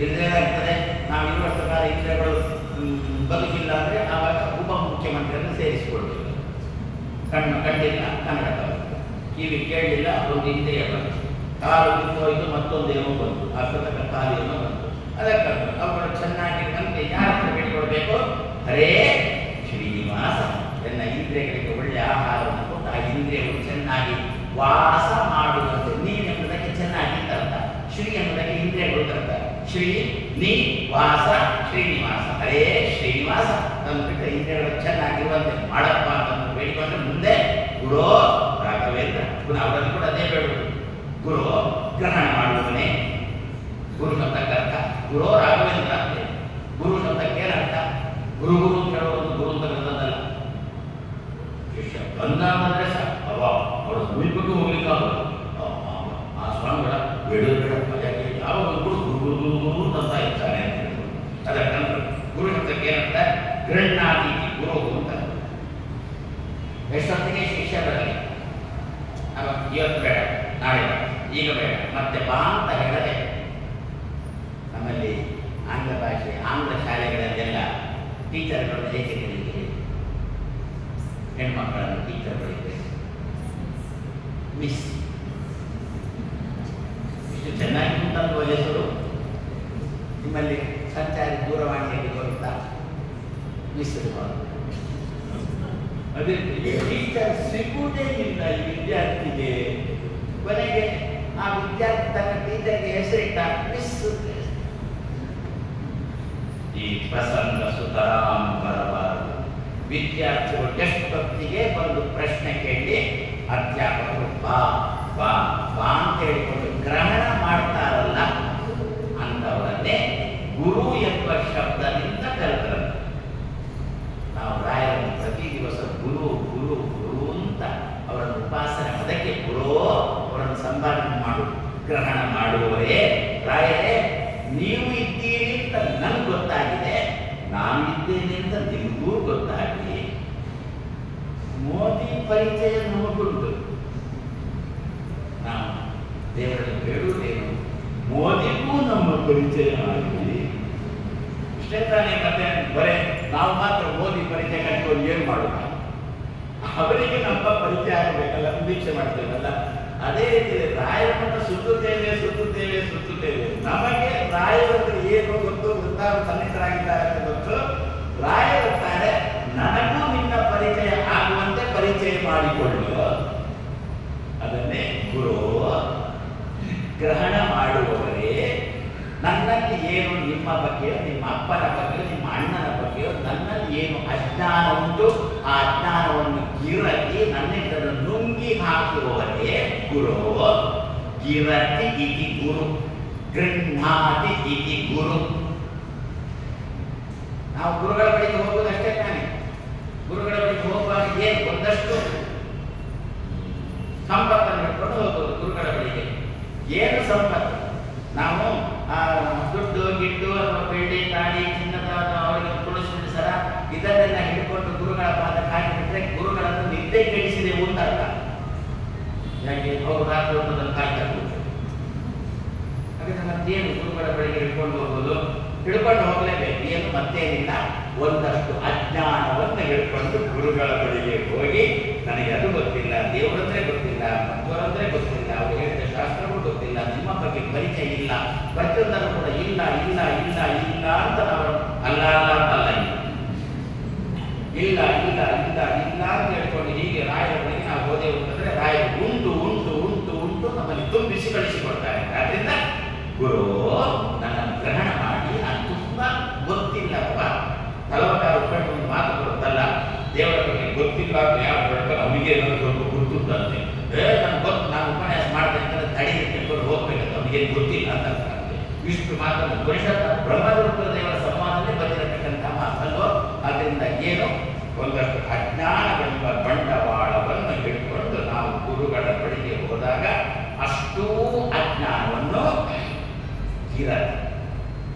A: ಇರ್ತದೆ. ನಾವಿರುವಷ್ಟು ಕಾಲ ಇಂದ್ರಿಯಗಳು ಬದುಕಿಲ್ಲ ಅಂದ್ರೆ ಆವಾಗ ಉಪಮುಖ್ಯಮಂತ್ರಿಯನ್ನು ಸೇರಿಸಿಕೊಳ್ಬೇಕು. ಕಣ್ಣು ಕಂಡಿಲ್ಲ, ಕನ್ನಡ ಬಂತು. ಕಿವಿ ಕೇಳಲಿಲ್ಲ, ಒಂದು ಇಂದ್ರಿಯ ಬಂತು. ಕಾಲು ಬಿದ್ದೋಯ್ತು, ಮತ್ತೊಂದೇನೋ ಬಂತು, ಅರ್ಥತಕ್ಕ ಕಾಲಿಯನ್ನು ಬಂತು. ಅದಕ್ಕಂತ ಅವುಗಳು ಚೆನ್ನಾಗಿರುವಂತೆ ಯಾರ ಬೇಡಿಕೊಳ್ಬೇಕು? ಹರೇ ಶ್ರೀನಿವಾಸ. ಎನ್ನ ಇಂದ್ರಿಯಗಳಿಗೆ ಒಳ್ಳೆಯ ಆಹಾರವನ್ನು ಕೊಟ್ಟು ಆ ಇಂದ್ರಿಯಗಳು ಚೆನ್ನಾಗಿ ವಾಸ ಮಾಡುವಂತೆ. ನೀನೆಂಬುದಕ್ಕೆ ಚೆನ್ನಾಗಿ ತರ್ತ, ಶ್ರೀ ಎಂಬುದಕ್ಕೆ ಇಂದ್ರಿಯಗಳು ತರ್ತಾರೆ. ಶ್ರೀ ನೀ ವಾಸ ಶ್ರೀನಿವಾಸ, ಹರೇ ಶ್ರೀನಿವಾಸ. ತಂದುಬಿಟ್ಟು ಇಂದ್ರಿಯಗಳು ಚೆನ್ನಾಗಿರುವಂತೆ ಮಾಡಪ್ಪ ಅಂತ ಬೇಡಿಕೊಂಡ್ರೆ ಮುಂದೆ ಗುರು ರಾಘವೇಂದ್ರ ಪುನಃ ಅವರಲ್ಲಿ ಕೂಡ ಅದೇ ಬೇಡುವುದು. ಗುರು ಗ್ರಹಣ ಮಾಡುವವನೇ. ಗುರು ಶಬ್ದಕ್ಕೆ ಅರ್ಥ ಗುರು ರಾಘವೇಂದ್ರ ಅಂತ. ಗುರು ಶಬ್ದಕ್ಕೆ ಏನರ್ಥ? ಗುರು ಅಂತ ಹೇಳೋದು ಗುರು ಅಂತ ಕರೆದಲ್ಲ. ಶಿಷ್ಯ ಬಂದ ಅಂದ್ರೆ ಅವ ಅವರ ಸಮೀಪಕ್ಕೆ ಹೋಗ್ಲಿಕ್ಕಾಗಲ್ಲ. ಆ ಸ್ವಾಮಿಗಳ ಬೇಡ ಯಾವ ಗುರು ಗುರು ಗುರು ಅಂತ ಇರ್ತಾರೆ ಅಂತ ಹೇಳ್ಬೋದು. ಅದಕ್ಕಂತ ಗುರು ಶಬ್ದಕ್ಕೆ ಏನಂತ? ಗೃಹಣಾದಿ ಗುರು ಅಂತ. ಎಷ್ಟೊತ್ತಿಗೆ ಶಿಷ್ಯ ಬರಲಿ, ಅವಾಗ ಇವತ್ತು ಬೇಡ, ನಾಳೆ ಬೇಡ, ಈಗ ಬೇಡ, ಮತ್ತೆ ಬಾ ಅಂತ ಹೇಳದೆ. ನಮ್ಮಲ್ಲಿ ಆಂಗ್ಲ ಭಾಷೆ, ಆಂಗ್ಲ ಶಾಲೆಗಳಲ್ಲೆಲ್ಲ ಟೀಚರ್ಗಳನ್ನು ಏಕೆ ಕರೀತೀವಿ? ಹೆಣ್ಮಕ್ಕಳನ್ನು ಟೀಚರ್ ಬರೀತಾರೆ ಮಿಸ್. ಇಷ್ಟು ಚೆನ್ನಾಗಿ ಉಂಟಲ್ವ ಹೆಸರು? ನಿಮ್ಮಲ್ಲಿ ಸಂಚಾರಿ ದೂರವಾಣಿಯಲ್ಲಿ ಬರುತ್ತಾ ಮಿಸ್? ಅದೇ ಟೀಚರ್ ಸಿಗುವುದೇ ಇಲ್ಲ ಈ ವಿದ್ಯಾರ್ಥಿಗೆ. ಕೊನೆಗೆ ಆ ವಿದ್ಯಾರ್ಥಿ ತನ್ನ ಟೀಚರ್ಗೆ ಹೆಸರಿಟ್ಟ ಮಿಸ್. ಈ ಪ್ರಸಂಗ ಸುತರಾಂ ಬರಬಾರದು. ವಿದ್ಯಾರ್ಥಿಗಳು ಎಷ್ಟೊತ್ತಿಗೆ ಬಂದು ಪ್ರಶ್ನೆ ಕೇಳಿ ಅಧ್ಯಾಪಕರು ಬಾ ಬಾ ಬಾ ಅಂತ ಹೇಳಿಕೊಂಡು ಗ್ರಹಣ ಮಾಡ್ತಾರಲ್ಲ, ಅಂತವರನ್ನೇ ಗುರು ಎಂಬ ಶಬ್ದದಿಂದ ಕರೆದರು. ನಾವು ರಾಯರನ್ನು ಪ್ರತಿ ದಿವಸ ಗುರು ಗುರು ಗುರು ಅಂತ ಅವರನ್ನು ಉಪಾಸನೆ, ಅದಕ್ಕೆ ಗುರು ಅವರನ್ನು ಸಂಪಾದನೆ ಮಾಡು, ಗ್ರಹಣ ಮಾಡುವವರೇ ರಾಯರೇ ನೀವು ಇದ್ದೀರಿ ಅಂತ ನನ್ಗೆ ನಿಮಗೂ ಗೊತ್ತಾಗಲಿ. ಮೋದಿ ಪರಿಚಯ ನಮಗುಂಟು. ನಾವು ದೇವರಲ್ಲಿ ಬೇಡುವುದೇನು, ಮೋದಿಗೂ ನಮ್ಮ ಪರಿಚಯ ಆಗಲಿ. ಇಷ್ಟೇ ತಾನೇ. ಮತ್ತೆ ಬರೇ ನಾವು ಮಾತ್ರ ಮೋದಿ ಪರಿಚಯ ಕಟ್ಕೊಂಡು ಏನು ಮಾಡೋಣ? ಅವರಿಗೆ ನಮ್ಮ ಪರಿಚಯ ಆಗಬೇಕಲ್ಲ, ನಿರೀಕ್ಷೆ ಮಾಡ್ತೇವಲ್ಲ. ಅದೇ ರೀತಿ ರಾಯರ ಮಠ ಸುತ್ತುತ್ತೇವೆ. ನಮಗೆ ರಾಯರ ಏನು ಗೊತ್ತು, ವೃಂದಾವ ಸನ್ನಿಹಿತರಾಗಿದ್ದಾರೆ ಅಂತ ಗೊತ್ತು. ರಾಯರುತ್ತಾರೆ, ನನಗೂ ನಿನ್ನ ಪರಿಚಯ ಆಗುವಂತೆ ಪರಿಚಯ ಮಾಡಿಕೊಳ್ಳು. ಅದನ್ನೇ ಗುರು ಗ್ರಹಣ ಮಾಡುವವರೇ, ನನ್ನಲ್ಲಿ ಏನು ನಿಮ್ಮ ಬಗ್ಗೆಯೋ, ನಿಮ್ಮ ಅಪ್ಪನ ಬಗ್ಗೆಯೋ, ನಿಮ್ಮ ಅಣ್ಣನ ಬಗ್ಗೆಯೋ ನನ್ನಲ್ಲಿ ಏನು ಅಜ್ಞಾನ ಉಂಟು, ಆ ಅಜ್ಞಾನವನ್ನು ಗಿರತಿ ನನ್ನಿಂದಲೂ ನುಂಗಿ ಹಾಕುವವರೇ ಗುರು. ಗಿರತಿ ಇತಿ ಗುರು, ಗೃಹಾತಿ ಇತಿ ಗುರು. ನಾವು ಗುರುಗಳ ಬಳಿಗೆ ಹೋಗುವುದಷ್ಟೇ ತಾನೆ. ಗುರುಗಳ ಬಳಿಗೆ ಹೋಗುವಾಗ ಏನು ಒಂದಷ್ಟು ಸಂಪತ್ತನ್ನು ಹಿಡ್ಕೊಂಡು ಹೋಗುವುದು ಗುರುಗಳ ಬಳಿಗೆ. ಏನು ಸಂಪತ್ತು? ನಾವು ದುಡ್ಡು ಗಿಡ್ಡು ಅಥವಾ ಬೆಳ್ಳಿ ತಾಡಿ ಚಿನ್ನದ ಅವರಿಗೆ ತುಳಸಿ ಸರ ಇದನ್ನೆಲ್ಲ ಹಿಡ್ಕೊಂಡು ಗುರುಗಳ ಪಾದಕ್ಕೆ ಹಾಕಿಬಿಟ್ರೆ ಗುರುಗಳನ್ನು ನಿದ್ದೆ ಕೆಡಿಸಿದೆವು ಅಂತ ಅರ್ಥ. ಯಾಕೆ ಅವರು ರಾತ್ರಿ ಹೊತ್ತದಲ್ಲಿ ಕಾಯ್ತಾ ಕೂತು. ಹಾಗಾದ್ರೆ ಮತ್ತೇನು ಗುರುಗಳ ಬಳಿಗೆ ಹಿಡ್ಕೊಂಡು ಹೋಗೋದು? ಹಿಡ್ಕೊಂಡು ಹೋಗಲೇಬೇಕು. ಏನು ಮತ್ತೇನಿಲ್ಲ, ಒಂದಷ್ಟು ಅಜ್ಞಾನವನ್ನು ಹಿಡ್ಕೊಂಡು ಗುರುಗಳ ಬಳಿಗೆ ಹೋಗಿ, ನನಗೆ ಅದು ಗೊತ್ತಿಲ್ಲ, ದೇವರಂದ್ರೆ ಗೊತ್ತಿಲ್ಲ, ಮಧ್ವರಂದ್ರೆ ಗೊತ್ತಿಲ್ಲ, ಅವರು ಹೇಳಿದ ಶಾಸ್ತ್ರವೂ ಗೊತ್ತಿಲ್ಲ, ನಿಮ್ಮ ಬಗ್ಗೆ ಪರಿಚಯ ಇಲ್ಲ, ಪ್ರತಿಯೊಂದನ್ನು ಕೂಡ ಇಲ್ಲ ಇಲ್ಲ ಇಲ್ಲ ಇಲ್ಲ ಅಂತ ನಾವು ಅಲ್ಲ ಅಂತಲ್ಲ, ಇಲ್ಲ ಇಲ್ಲ ಇಲ್ಲ ಇಲ್ಲ ಅಂತ ಹೇಳ್ಕೊಂಡು ಹೀಗೆ ರಾಯರ ಬಳಿಗೆ ನಾವು ಹೋದೆವು ಅಂತಂದ್ರೆ ರಾಯರು ಉಂಟು ಉಂಟು ಉಂಟು ಉಂಟು ನಮ್ಮಲ್ಲಿ ತುಂಬಿಸಿ ಕಳಿಸಿಕೊಡ್ತಾರೆ. ಆದ್ರಿಂದ ಗುರು ನನ್ನನ್ನು ಗ್ರಹಣ ಮಾಡಿ, ನಾನು ತುಂಬಾ ಗೊತ್ತಿಲ್ಲಪ್ಪ. ಹಲವಾರು ಉಪಯೋಗ ಒಂದು ಮಾತು ಬರುತ್ತಲ್ಲ, ದೇವರ ಬಗ್ಗೆ ಗೊತ್ತಿಲ್ಲ ಯಾರು ಹೇಳ್ತಾರೆ, ಅವನಿಗೆ ಸ್ವಲ್ಪ ಗೊತ್ತುಂಟಂತೆ. ನನ್ಗೆ ಗೊತ್ತು, ನಾನು ಉಪನ್ಯಾಸ ಮಾಡ್ತೇನೆ ಅಂತ ತಡಿ ತಿಳ್ಕೊಂಡು ಹೋಗ್ಬೇಕಂತ ಅವನಿಗೆ ಗೊತ್ತಿಲ್ಲ ಅಂತ ಅರ್ಥ. ಇಷ್ಟು ಮಾತನ್ನು ಪರಿಷತ್ ಬ್ರಹ್ಮದೇವರ ದೇವರ ಸಂವಾದದಲ್ಲಿ ಬಂದಿರತಕ್ಕಂಥ ಮಾತಲ್ಲೋ. ಆದ್ದರಿಂದ ಏನು, ಒಂದಷ್ಟು ಅಜ್ಞಾನವೆಂಬ ಬಂಡವಾಳವನ್ನು ಹಿಡ್ಕೊಂಡು ನಾವು ಗುರುಗಳ ಬಳಿಗೆ ಹೋದಾಗ ಅಷ್ಟೂ ಅಜ್ಞಾನವನ್ನು ಗಿರತಿ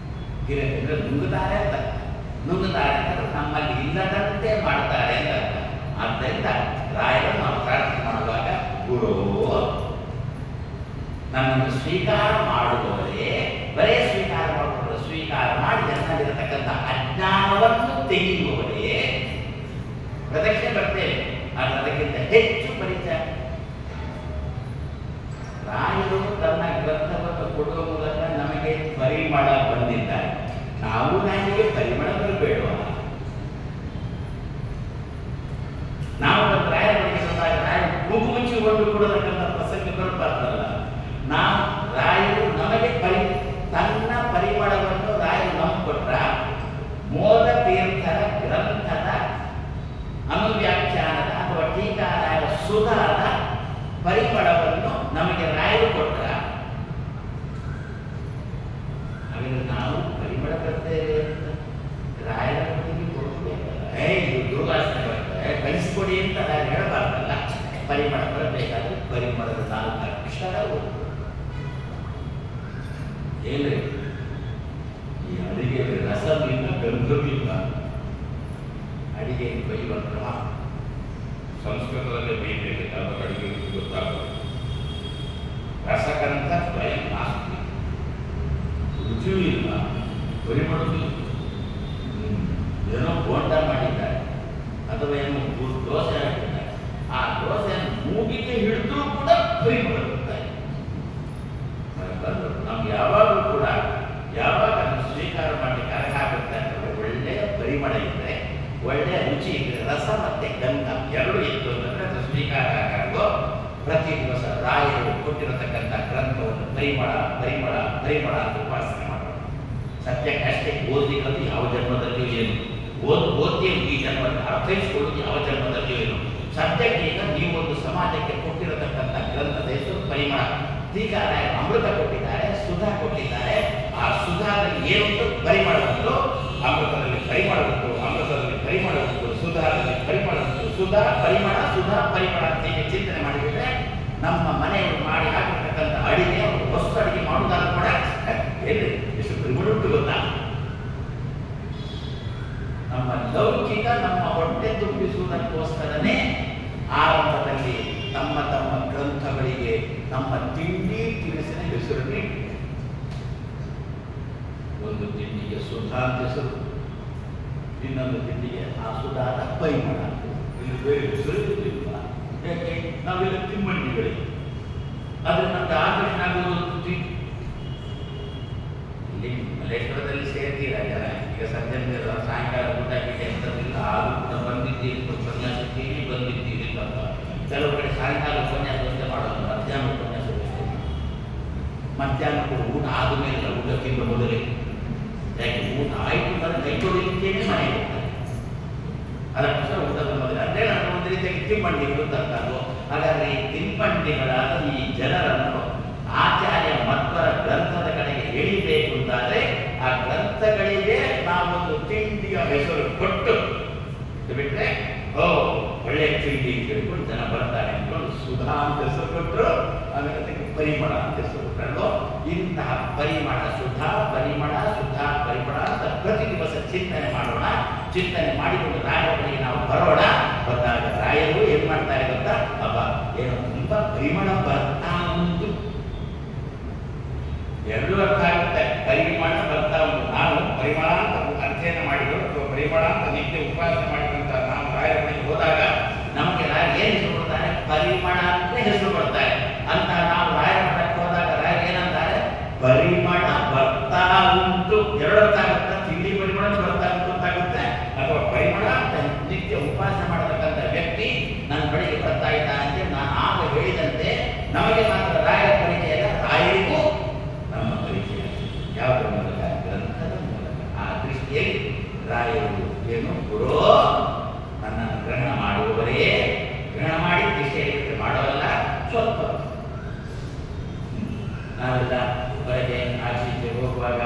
A: ಅಂದ್ರೆ ನುಂಗುತ್ತಾರೆ ಅಂತ. ನುಂಗುತ್ತಾರೆ ಅಂತ ನಮ್ಮಲ್ಲಿ ಇಲ್ಲದಂತೆ ಮಾಡ್ತಾರೆ ಅಂತ ಅರ್ಥ. ಆದ್ದರಿಂದ ರಾಯರನ್ನು ನಾವು ಪ್ರಾರ್ಥನೆ ಮಾಡುವಾಗ, ಗುರು ನನ್ನನ್ನು ಸ್ವೀಕಾರ ಮಾಡುವವರೇ, ಬರೇ ಸ್ವೀಕಾರ ಮಾಡುವವರು, ಸ್ವೀಕಾರ ಮಾಡಿ ನನ್ನಲ್ಲಿರತಕ್ಕಂಥ ಅಜ್ಞಾನವನ್ನು ತೆಗೆಯುವವರೇ. ಪ್ರದಕ್ಷಿಣೆ ಬರ್ತೇವೆ, ಆದರೆ ಅದಕ್ಕಿಂತ ಹೆಚ್ಚು ಪರಿಚಯ. ರಾಯರು ತನ್ನ ಗ್ರಂಥವನ್ನು ಕೊಡುವ ಮೂಲಕ ನಮಗೆ ಪರಿಮಳ ಬಂದಿದ್ದಾರೆ. ನಾವು ರಾಯನಿಗೆ ಪರಿಮಳ ಬರಬೇಡುವ. ನಾವು ರಾಯರ ಬಗ್ಗೆ ಬಂದಾಗ ರಾಯರು ಕೂಗು ಮುಚ್ಚಿಕೊಂಡು ಕೊಡತಕ್ಕಂಥ ಪ್ರಸಂಗ ಬರಬಾರ್ದಲ್ಲ. ನಾವು ರಾಯರು ನಮಗೆ ತನ್ನ ಪರಿಮಳವನ್ನು ರಾಯರು ನಮ್ಗೆ ಕೊಟ್ರ, ಮೋದ ತೀರ್ಥರ ಗ್ರಂಥದ ಅನುವ್ಯಾಖ್ಯಾನದ ಅಥವಾ ಟೀಕಾರಾಯರ ಸುಧಾದ ಪರಿಮಳವನ್ನು ನಮಗೆ ರಾಯರು ಕೊಟ್ಟ. ಹಾಗಾದ್ರೆ ನಾವು ಪರಿಮಳ ಬರ್ತೇವೆ ಅಂತ ರಾಯರ ಮನೆಗೆ ಕೊಡಬೇಕಲ್ಲ. ಇದು ದುರ್ವಾಸನೆ ಬರ್ತದೆ, ಕಲಿಸಿಕೊಡಿ ಅಂತ ರಾಯರು ಹೇಳಬಾರ್ದಲ್ಲ. ಪರಿಮಳ ಬರಬೇಕಾದ್ರೆ ಪರಿಮಳದ 4 ಅಕ್ಷರ ಏನ್ರಿ? ಈ ಅಡಿಗೆ ರಸವಿಲ್ಲ, ಗಂಧವಿಲ್ಲ. ಅಡಿಗೆ ಬೈಯುವ ಕ್ರಮ ಸಂಸ್ಕೃತದಲ್ಲೇ ಬೈಯಬೇಕಾದ ಅಡಿಗೆ ಗೊತ್ತಾಗುತ್ತೆ. ರಸಗಂಧ ಸ್ವಯಂ ನಾಸ್ತಿ, ರುಚಿಯೂ ಇಲ್ಲ, ಪರಿಮಳವೂ ಇಲ್ಲ. ಏನೋ ಬೋಂಡ ಮಾಡಿದ್ದಾರೆ ಅಥವಾ ಏನೋ ದೋಸೆ ಹಾಕಿದ್ದಾರೆ, ಆ ದೋಸೆಯನ್ನು ಮೂಗಿಗೆ ಹಿಡಿದ್ರೂ ಕೂಡ ಪರಿಮಳ ಬರುತ್ತಾರೆ. ನಮ್ಗೆ ಯಾವಾಗಲೂ ಕೂಡ ಯಾವಾಗ ಅದನ್ನು ಸ್ವೀಕಾರ ಮಾಡಲಿಕ್ಕೆ ಅರ್ಹ ಆಗುತ್ತೆ ಅಂತಂದ್ರೆ ಒಳ್ಳೆಯ ಪರಿಮಳ ಇದ್ದರೆ, ಒಳ್ಳೆಯ ರುಚಿ ಇದ್ದರೆ, ರಸ ಮತ್ತೆ ಗಂಧ ಎರಡು ಇತ್ತು ಅಂತಂದ್ರೆ ಅದು ಸ್ವೀಕಾರ ಆಗಾಗೋ. ಪ್ರತಿ ದಿವಸ ರಾಯರು ಕೊಟ್ಟಿರತಕ್ಕಂಥ ಗ್ರಂಥವನ್ನು ಪರಿಮಳ ಪರಿಮಳ ಪರಿಮಳ ಅಂತ ಉಪಾಸನೆ ಮಾಡೋದು. ಸತ್ಯಕ್ಕಷ್ಟೇ ಓದಲಿಕ್ಕಂತೂ ಯಾವ ಜನ್ಮದಲ್ಲಿಯೂ ಏನು, ಓದ್ತೀವಿ ಈ ಜನ್ಮದಲ್ಲಿ, ಅರ್ಥೈಸಿಕೊಳ್ಳೋದು ಯಾವ ಜನ್ಮದಲ್ಲಿಯೂ ಏನು. ಸದ್ಯಕ್ಕೆ ಈಗ ನೀವೊಂದು ಸಮಾಜಕ್ಕೆ ಕೊಟ್ಟಿರತಕ್ಕಂಥ ಗ್ರಂಥದ ಹೆಸರು ಪರಿಮಳ. ಟೀಕಾರಾಯ ಅಮೃತ ಕೊಟ್ಟಿದ್ದಾರೆ, ಸುಧಾ ಕೊಟ್ಟಿದ್ದಾರೆ. ಆ ಸುಧಾದಲ್ಲಿ ಏನುಂಟು? ಪರಿಮಳ ಉಂಟು. ಅಮೃತದಲ್ಲಿ ಪರಿಮಳ ಉಂಟು, ಅಮೃತದಲ್ಲಿ ಪರಿಮಳ ಉಂಟು, ಸುಧಾದಲ್ಲಿ ಪರಿಮಳ ಉಂಟು. ಸುಧಾ ಪರಿಮಳ, ಸುಧಾ ಪರಿಮಳ ಅಂತ ಹೀಗೆ ಚಿಂತನೆ ಮಾಡಿಬಿಟ್ರೆ ನಮ್ಮ ಮನೆಯವರು ಮಾಡಿ ಹಾಕಿರ್ತಕ್ಕಂಥ ಅಡಿಗೆ, ಅವರು ಹೊಸ ಅಡಿಗೆ ಮಾಡುವುದಾದ್ರೂ ಕೂಡ ಎಲ್ಲಿ ಎಷ್ಟು ಪರಿಮಳ ಉಂಟು ಗೊತ್ತಾ? ನಮ್ಮ ಲೌಕಿಕ ನಮ್ಮ ಹೊಟ್ಟೆ ತುಂಬಿಸುವುದಕ್ಕೋಸ್ಕರನೇ ಆರಂಭದಲ್ಲಿ ತಮ್ಮ ತಮ್ಮ ಗ್ರಂಥಗಳಿಗೆ ನಮ್ಮ ತಿಂಡಿ ತಿನಿಸಿನ ಹೆಸರನ್ನೇ ಒಂದು ತಿಂಡಿಗೆ ಸುಧಾ ಅಂತ ಹೆಸರು, ಇನ್ನೊಂದು ತಿಂಡಿಗೆ ಆ ಸುಧಾದ ಪರಿಮಳ ಇಲ್ಲಿ ಬೇರೆ ಹೆಸರು ಇರುವುದಿಲ್ಲ. ಯಾಕೆ? ನಾವೆಲ್ಲ ತಿಮ್ಮಣ್ಣಿಗಳಿಗೆ ಅದನ್ನ ಆಕರ್ಷಣೆ ಆಗುವುದು. ಇಲ್ಲಿ ಮಲ್ಲೇಶ್ವರದಲ್ಲಿ ಸೇರ್ತೀರಾ ಜನ, ಈಗ ಸಂಜೆ ಸಾಯಂಕಾಲ ಊಟ ಗೀಟ ಎಂತದಿಲ್ಲ, ಆದರೂ ಕೂಡ ಬಂದಿದ್ದೀರಿ, ಉಪನ್ಯಾಸಕ್ಕೆ ಬಂದಿದ್ದೀರಿ ಅಂತ. ಕೆಲವು ಕಡೆ ಸಾಯಂಕಾಲ ಉಪನ್ಯಾಸ ವ್ಯವಸ್ಥೆ ಮಾಡೋದು, ಮಧ್ಯಾಹ್ನ ಉಪನ್ಯಾಸ ವ್ಯವಸ್ಥೆ, ಮಧ್ಯಾಹ್ನ ಕೂಡ ಊಟ ಆದಮೇಲೆ ಊಟಕ್ಕಿಂತ ಮೊದಲೇ. ಯಾಕೆ? ಊಟ ಆಯ್ತು ಅಂದರೆ ಕೈ ತೊಳಿಲಿಕ್ಕೇನೆ ಮನೆಗೆ ಹೋಗ್ತಾರೆ, ಅದಕ್ಕೋಸ್ಕರ ಊಟದ ಮೊದಲೇ. ಅಂದರೆ ನಾನು ಒಂದು ರೀತಿಯಾಗಿ ತಿಮ್ಮಂಡಿಗಳು ತರ್ತಾರೋ. ಹಾಗಾದರೆ ಈ ತಿಮ್ಮಂಡಿಗಳಾದ ಈ ಜನರನ್ನು ಆಚಾರ್ಯ ಮಧ್ವರ ಗ್ರಂಥದ ಕಡೆಗೆ ಎಳಿಬೇಕು ಅಂತಾದರೆ ಆ ಗ್ರಂಥಗಳಿಗೆ ನಾವೊಂದು ತಿಂಡಿಯ ಹೆಸರು ಕೊಟ್ಟು ಬಿಟ್ಟರೆ ಒಳ್ಳೆಯ ತಿಂಡಿ ಕೇಳಿಕೊಂಡು ಜನ ಬರ್ತಾರೆ ಅಂದ್ಕೊಂಡು ಸುಧಾ ಅಂತ ಹೆಸರು ಕೊಟ್ಟರು. ಆಮೇಲೆ ಅದಕ್ಕೆ ಪರಿಮಳ ಅಂತ ಹೆಸರು ಕೊಟ್ಟರು. ಇಂತಹ ಪರಿಮಳ ಸುಧಾ ಪರಿಮಳ ಅಂತ ಪ್ರತಿ ದಿವಸ ಚಿಂತನೆ ಮಾಡೋಣ. ಚಿಂತನೆ ಮಾಡಿಕೊಂಡು ರಾಯರಿಗೆ ನಾವು ಬರೋಣ. ಬಂದಾಗ ರಾಯರು ಏನ್ ಮಾಡ್ತಾರೆ ಗೊತ್ತಾ? ಅಬ್ಬ ಏನೋ ತುಂಬಾ ಪರಿಮಳ ಬರ್ತಾ ಉಂಟು. ಎರಡೂ ಅರ್ಥ ಆಗುತ್ತೆ. ಪರಿಮಳ ಬರ್ತಾ ಉಂಟು. ನಾವು ಪರಿಮಳ ಅಂತ ಅಧ್ಯಯನ ಮಾಡಿದ್ರು ಅಥವಾ ಪರಿಮಳ ಅಂತ ನಿತ್ಯ ಉಪಾಸನೆ ಮಾಡಿದಂತ ನಾವು ರಾಯರ ಮನೆಗೆ ಹೋದಾಗ ನಮಗೆ ರಾಯ ಏನ್ ಹೆಸರು ಕೊಡ್ತಾರೆ? ಪರಿಮಳ ಅಂತ ಹೆಸರು ಕೊಡ್ತಾರೆ. ಅಂತ ನಾವು ರಾಯರ ಮಠಕ್ಕೆ ಹೋದಾಗ ರಾಯ ಏನಂತಾರೆ? ಪರಿಮಳ ಬರ್ತಾ ಉಂಟು. ಎರಡು ಅರ್ಥ ಆಗುತ್ತೆ. ತಿಂಡಿ ಪರಿಮಳ ಬರ್ತಾ ಉಂಟು ಅಂತಾಗುತ್ತೆ, ಅಥವಾ ಪರಿಮಳ ಅಂತ ನಿತ್ಯ ಉಪಾಸನೆ ಮಾಡತಕ್ಕಂಥ ವ್ಯಕ್ತಿ ನನ್ನ ಬಳಿಗೆ ಬರ್ತಾ ಇದ್ದಾನೆ ಅಂತ ನಾನು ಆಗ ಹೇಳಿದಂತೆ ನಮಗೆ ಮಾತ್ರ ರಾಯರ ಪರಿಚಯ ಇಲ್ಲ, ರಾಯರಿಗೂ ನಮ್ಮ ಪರಿಚಯ. ಯಾವುದರ ಮೂಲಕ? ಗ್ರಂಥದ ಮೂಲಕ. ಆ ದೃಷ್ಟಿಯಲ್ಲಿ ರಾಯರು ಏನು? ಗುರು ನನ್ನನ್ನು ಗ್ರಹಣ ಮಾಡುವವರೇ, ಗ್ರಹಣ ಮಾಡಿ ದೃಷ್ಟಿಯಲ್ಲಿ ಮಾಡೋಲ್ಲ. ಸ್ವಲ್ಪ ನಾವೆಲ್ಲ ಹೊರಗೆ ಆಚೀಚೆ ಹೋಗುವಾಗ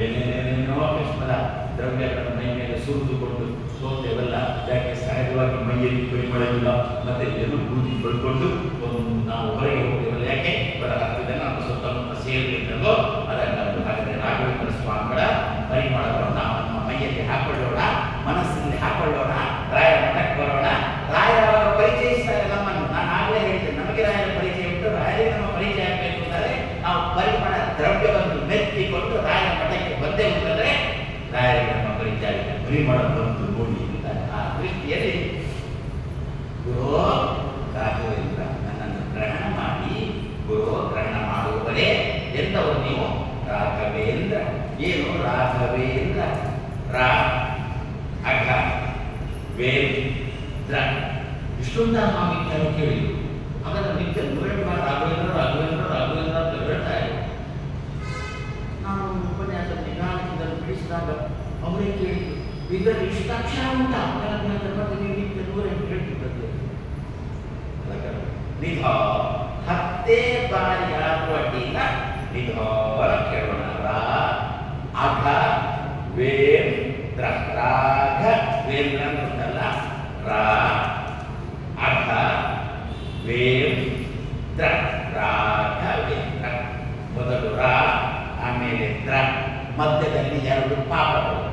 A: ಏನೇನೇನೇನೋ ಕೃಷ್ಣದ ದ್ರವ್ಯಗಳನ್ನು ಮೈ ಮೇಲೆ ಸುರಿದುಕೊಂಡು ಸೋತೆವೆಲ್ಲ. ಯಾಕೆ? ಸಹಜವಾಗಿ ಮೈಯಲ್ಲಿ ಪರಿಮಳ ಇಲ್ಲ, ಮತ್ತೆ ಏನು ಬೂದಿ ಬಳ್ಕೊಂಡು ನಾವು ಹೊರಗೆ ಹೋಗ್ತೇವಲ್ಲ. ಯಾಕೆ? ಬರ ಹತ್ತಿದ ನಮ್ಮ ಸುತ್ತಮುತ್ತ ಸೇರಿದ್ದೋ ಅದನ್ನು. ಹಾಗಾದರೆ ರಾಘವೇಂದ್ರ ಸ್ವಾಮಿಗಳ ಪರಿಮಳವನ್ನು ನಾವು ನಮ್ಮ ಮೈಯಲ್ಲಿ ಹಾಕೊಳ್ಳೋಣ, ಮನಸ್ಸಿನಲ್ಲಿ ಹಾಕೊಳ್ಳೋಣ, ರಾಯರ ಮಠಕ್ಕೆ ಬರೋಣ. ರಾಯರ ಪರಿಚಯಿಸ್ತಾರೆ ನಮ್ಮನ್ನು. ನಾನು ಆಗಲೇ ಹೇಳಿದ್ದೆ, ನಮಗೆ ರಾಯರ ಪರಿಚಯ ಉಂಟು, ರಾಯರಿಗೆ ನಮ್ಮ ಪರಿಚಯ ಆಗಬೇಕು ಅಂದರೆ ನಾವು ಪರಿಮಳ ದ್ರವ್ಯವನ್ನು ಮೆತ್ತಿಕೊಂಡು ರಾಯರ ಮಠಕ್ಕೆ ಬಂದೇ ಅಂತಂದರೆ ರಾಯರಿಗೆ ನಮ್ಮ ಪರಿಚಯ ಆಗಿದೆ. ಪರಿಮಳ ಬಂತು ನೋಡಿ ಅಂತಾರೆ. ಆ ದೃಷ್ಟಿಯಲ್ಲಿ ಗುರು ರಾಘವೇಂದ್ರ ನನ್ನನ್ನು ಗ್ರಹಣ ಮಾಡಿ, ಗುರು ಗ್ರಹಣ ಮಾಡುವವರೇ ಎಂದವರು ನೀವು ರಾಘವೇಂದ್ರ. ಏನು ರಾಘವೇಂದ್ರ? ರಾ ಅಘ ವೇಂದ್ರ ಇಷ್ಟೊಂದು ನಾವು ನಿತ್ಯ ಕೇಳಿದ್ರು. ಹಾಗಾದ್ರೆ ನಿತ್ಯ 108 ಬಾರಿ ರಾಘವೇಂದ್ರ ರಾಘವೇಂದ್ರ ರಾಘವೇಂದ್ರ ಅಂತ ಹೇಳ್ತಾ ಇದ್ರು. ನಾನು ಉಪನ್ಯಾಸ ನಿಧಾನದಿಂದ ಬಿಡಿಸಿದಾಗ ಅವರೇ ಕೇಳಿದ್ರು, ಇದರಲ್ಲಿ ಇಷ್ಟು ಅಕ್ಷರ ಉಂಟಾ? ಮತ್ತೆ ನೀವು ನಿತ್ಯ 108 ಹೇಳ್ತಿದ್ದದ್ದು. ನಿಧಾ 10 ಬಾರಿ ಆಗುವ ಅಡ್ಡಿಯಿಂದ ನಿಧಾನ ಕೇಳೋಣ. ರಾ ಅಘ ವೇಂದ್ರ. ರಾಘವೇಂದ್ರ ಅಂತಲ್ಲ, ರಾ ಅಘ ವೇಂದ್ರ. ರಾಘವೇಂದ್ರ. ಮೊದಲು ರಾ, ಆಮೇಲೆ ದ್ರ, ಮಧ್ಯದಲ್ಲಿ 2 ಪಾಪಗಳು,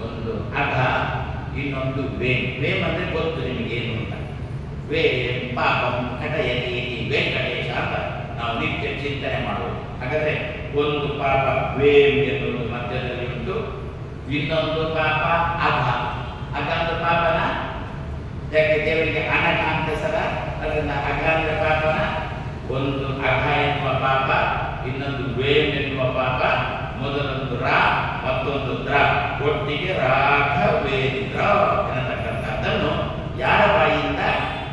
A: ಒಂದು ಅಘ, ಇನ್ನೊಂದು ವೇಮ್. ವೇಮ್ ಅಂದ್ರೆ ಗೊತ್ತು ನಿಮಗೇನು ಅಂತ. ವೇಮ್ ಪಾಪಂ ಕಟಯತಿ ವೆಂಕಟೇಶ ಅಂತ ನಾವು ನಿತ್ಯ ಚಿಂತನೆ ಮಾಡುವುದು. ಹಾಗಾದ್ರೆ ಒಂದು ಪಾಪ ವೇಮ್ ಎನ್ನುವುದು ಮಧ್ಯದಲ್ಲಿ ಉಂಟು, ಇನ್ನೊಂದು ಪಾಪ ಅಘ. ಅಘ ಅಂದ್ರೆ ಪಾಪನ, ಯಾಕೆ ದೇವರಿಗೆ ಅನಘ ಅಂತ ಹೆಸರ, ಅದನ್ನ ಅಘ ಅಂದ್ರೆ ಪಾಪನ. ಒಂದು ಅಘ ಎನ್ನುವ ಪಾಪ, ಇನ್ನೊಂದು ವೇಮ್ ಎನ್ನುವ ಪಾಪ. ಮೊದಲೊಂದು ರಾ, ಮತ್ತೊಂದು ದ್ರ, ಒಟ್ಟಿಗೆ ರಾಘವೇಂದ್ರ ಎನ್ನತಕ್ಕಂಥದ್ದನ್ನು ಯಾರ ಬಾಯಿಯಿಂದ?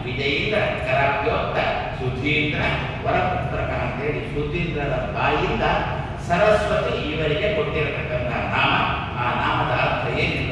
A: ವಿಜಯೇಂದ್ರ ಕರಾಬ್ಯೋಕ್ತ ಸುಧೀಂದ್ರ ವರಪುತ್ರಕ ಅಂತೇಳಿ ಸುಧೀಂದ್ರರ ಬಾಯಿಯಿಂದ ಸರಸ್ವತಿ ಇವರಿಗೆ ಕೊಟ್ಟಿರತಕ್ಕಂಥ ನಾಮ. ಆ ನಾಮದ ಅರ್ಥ ಏನು?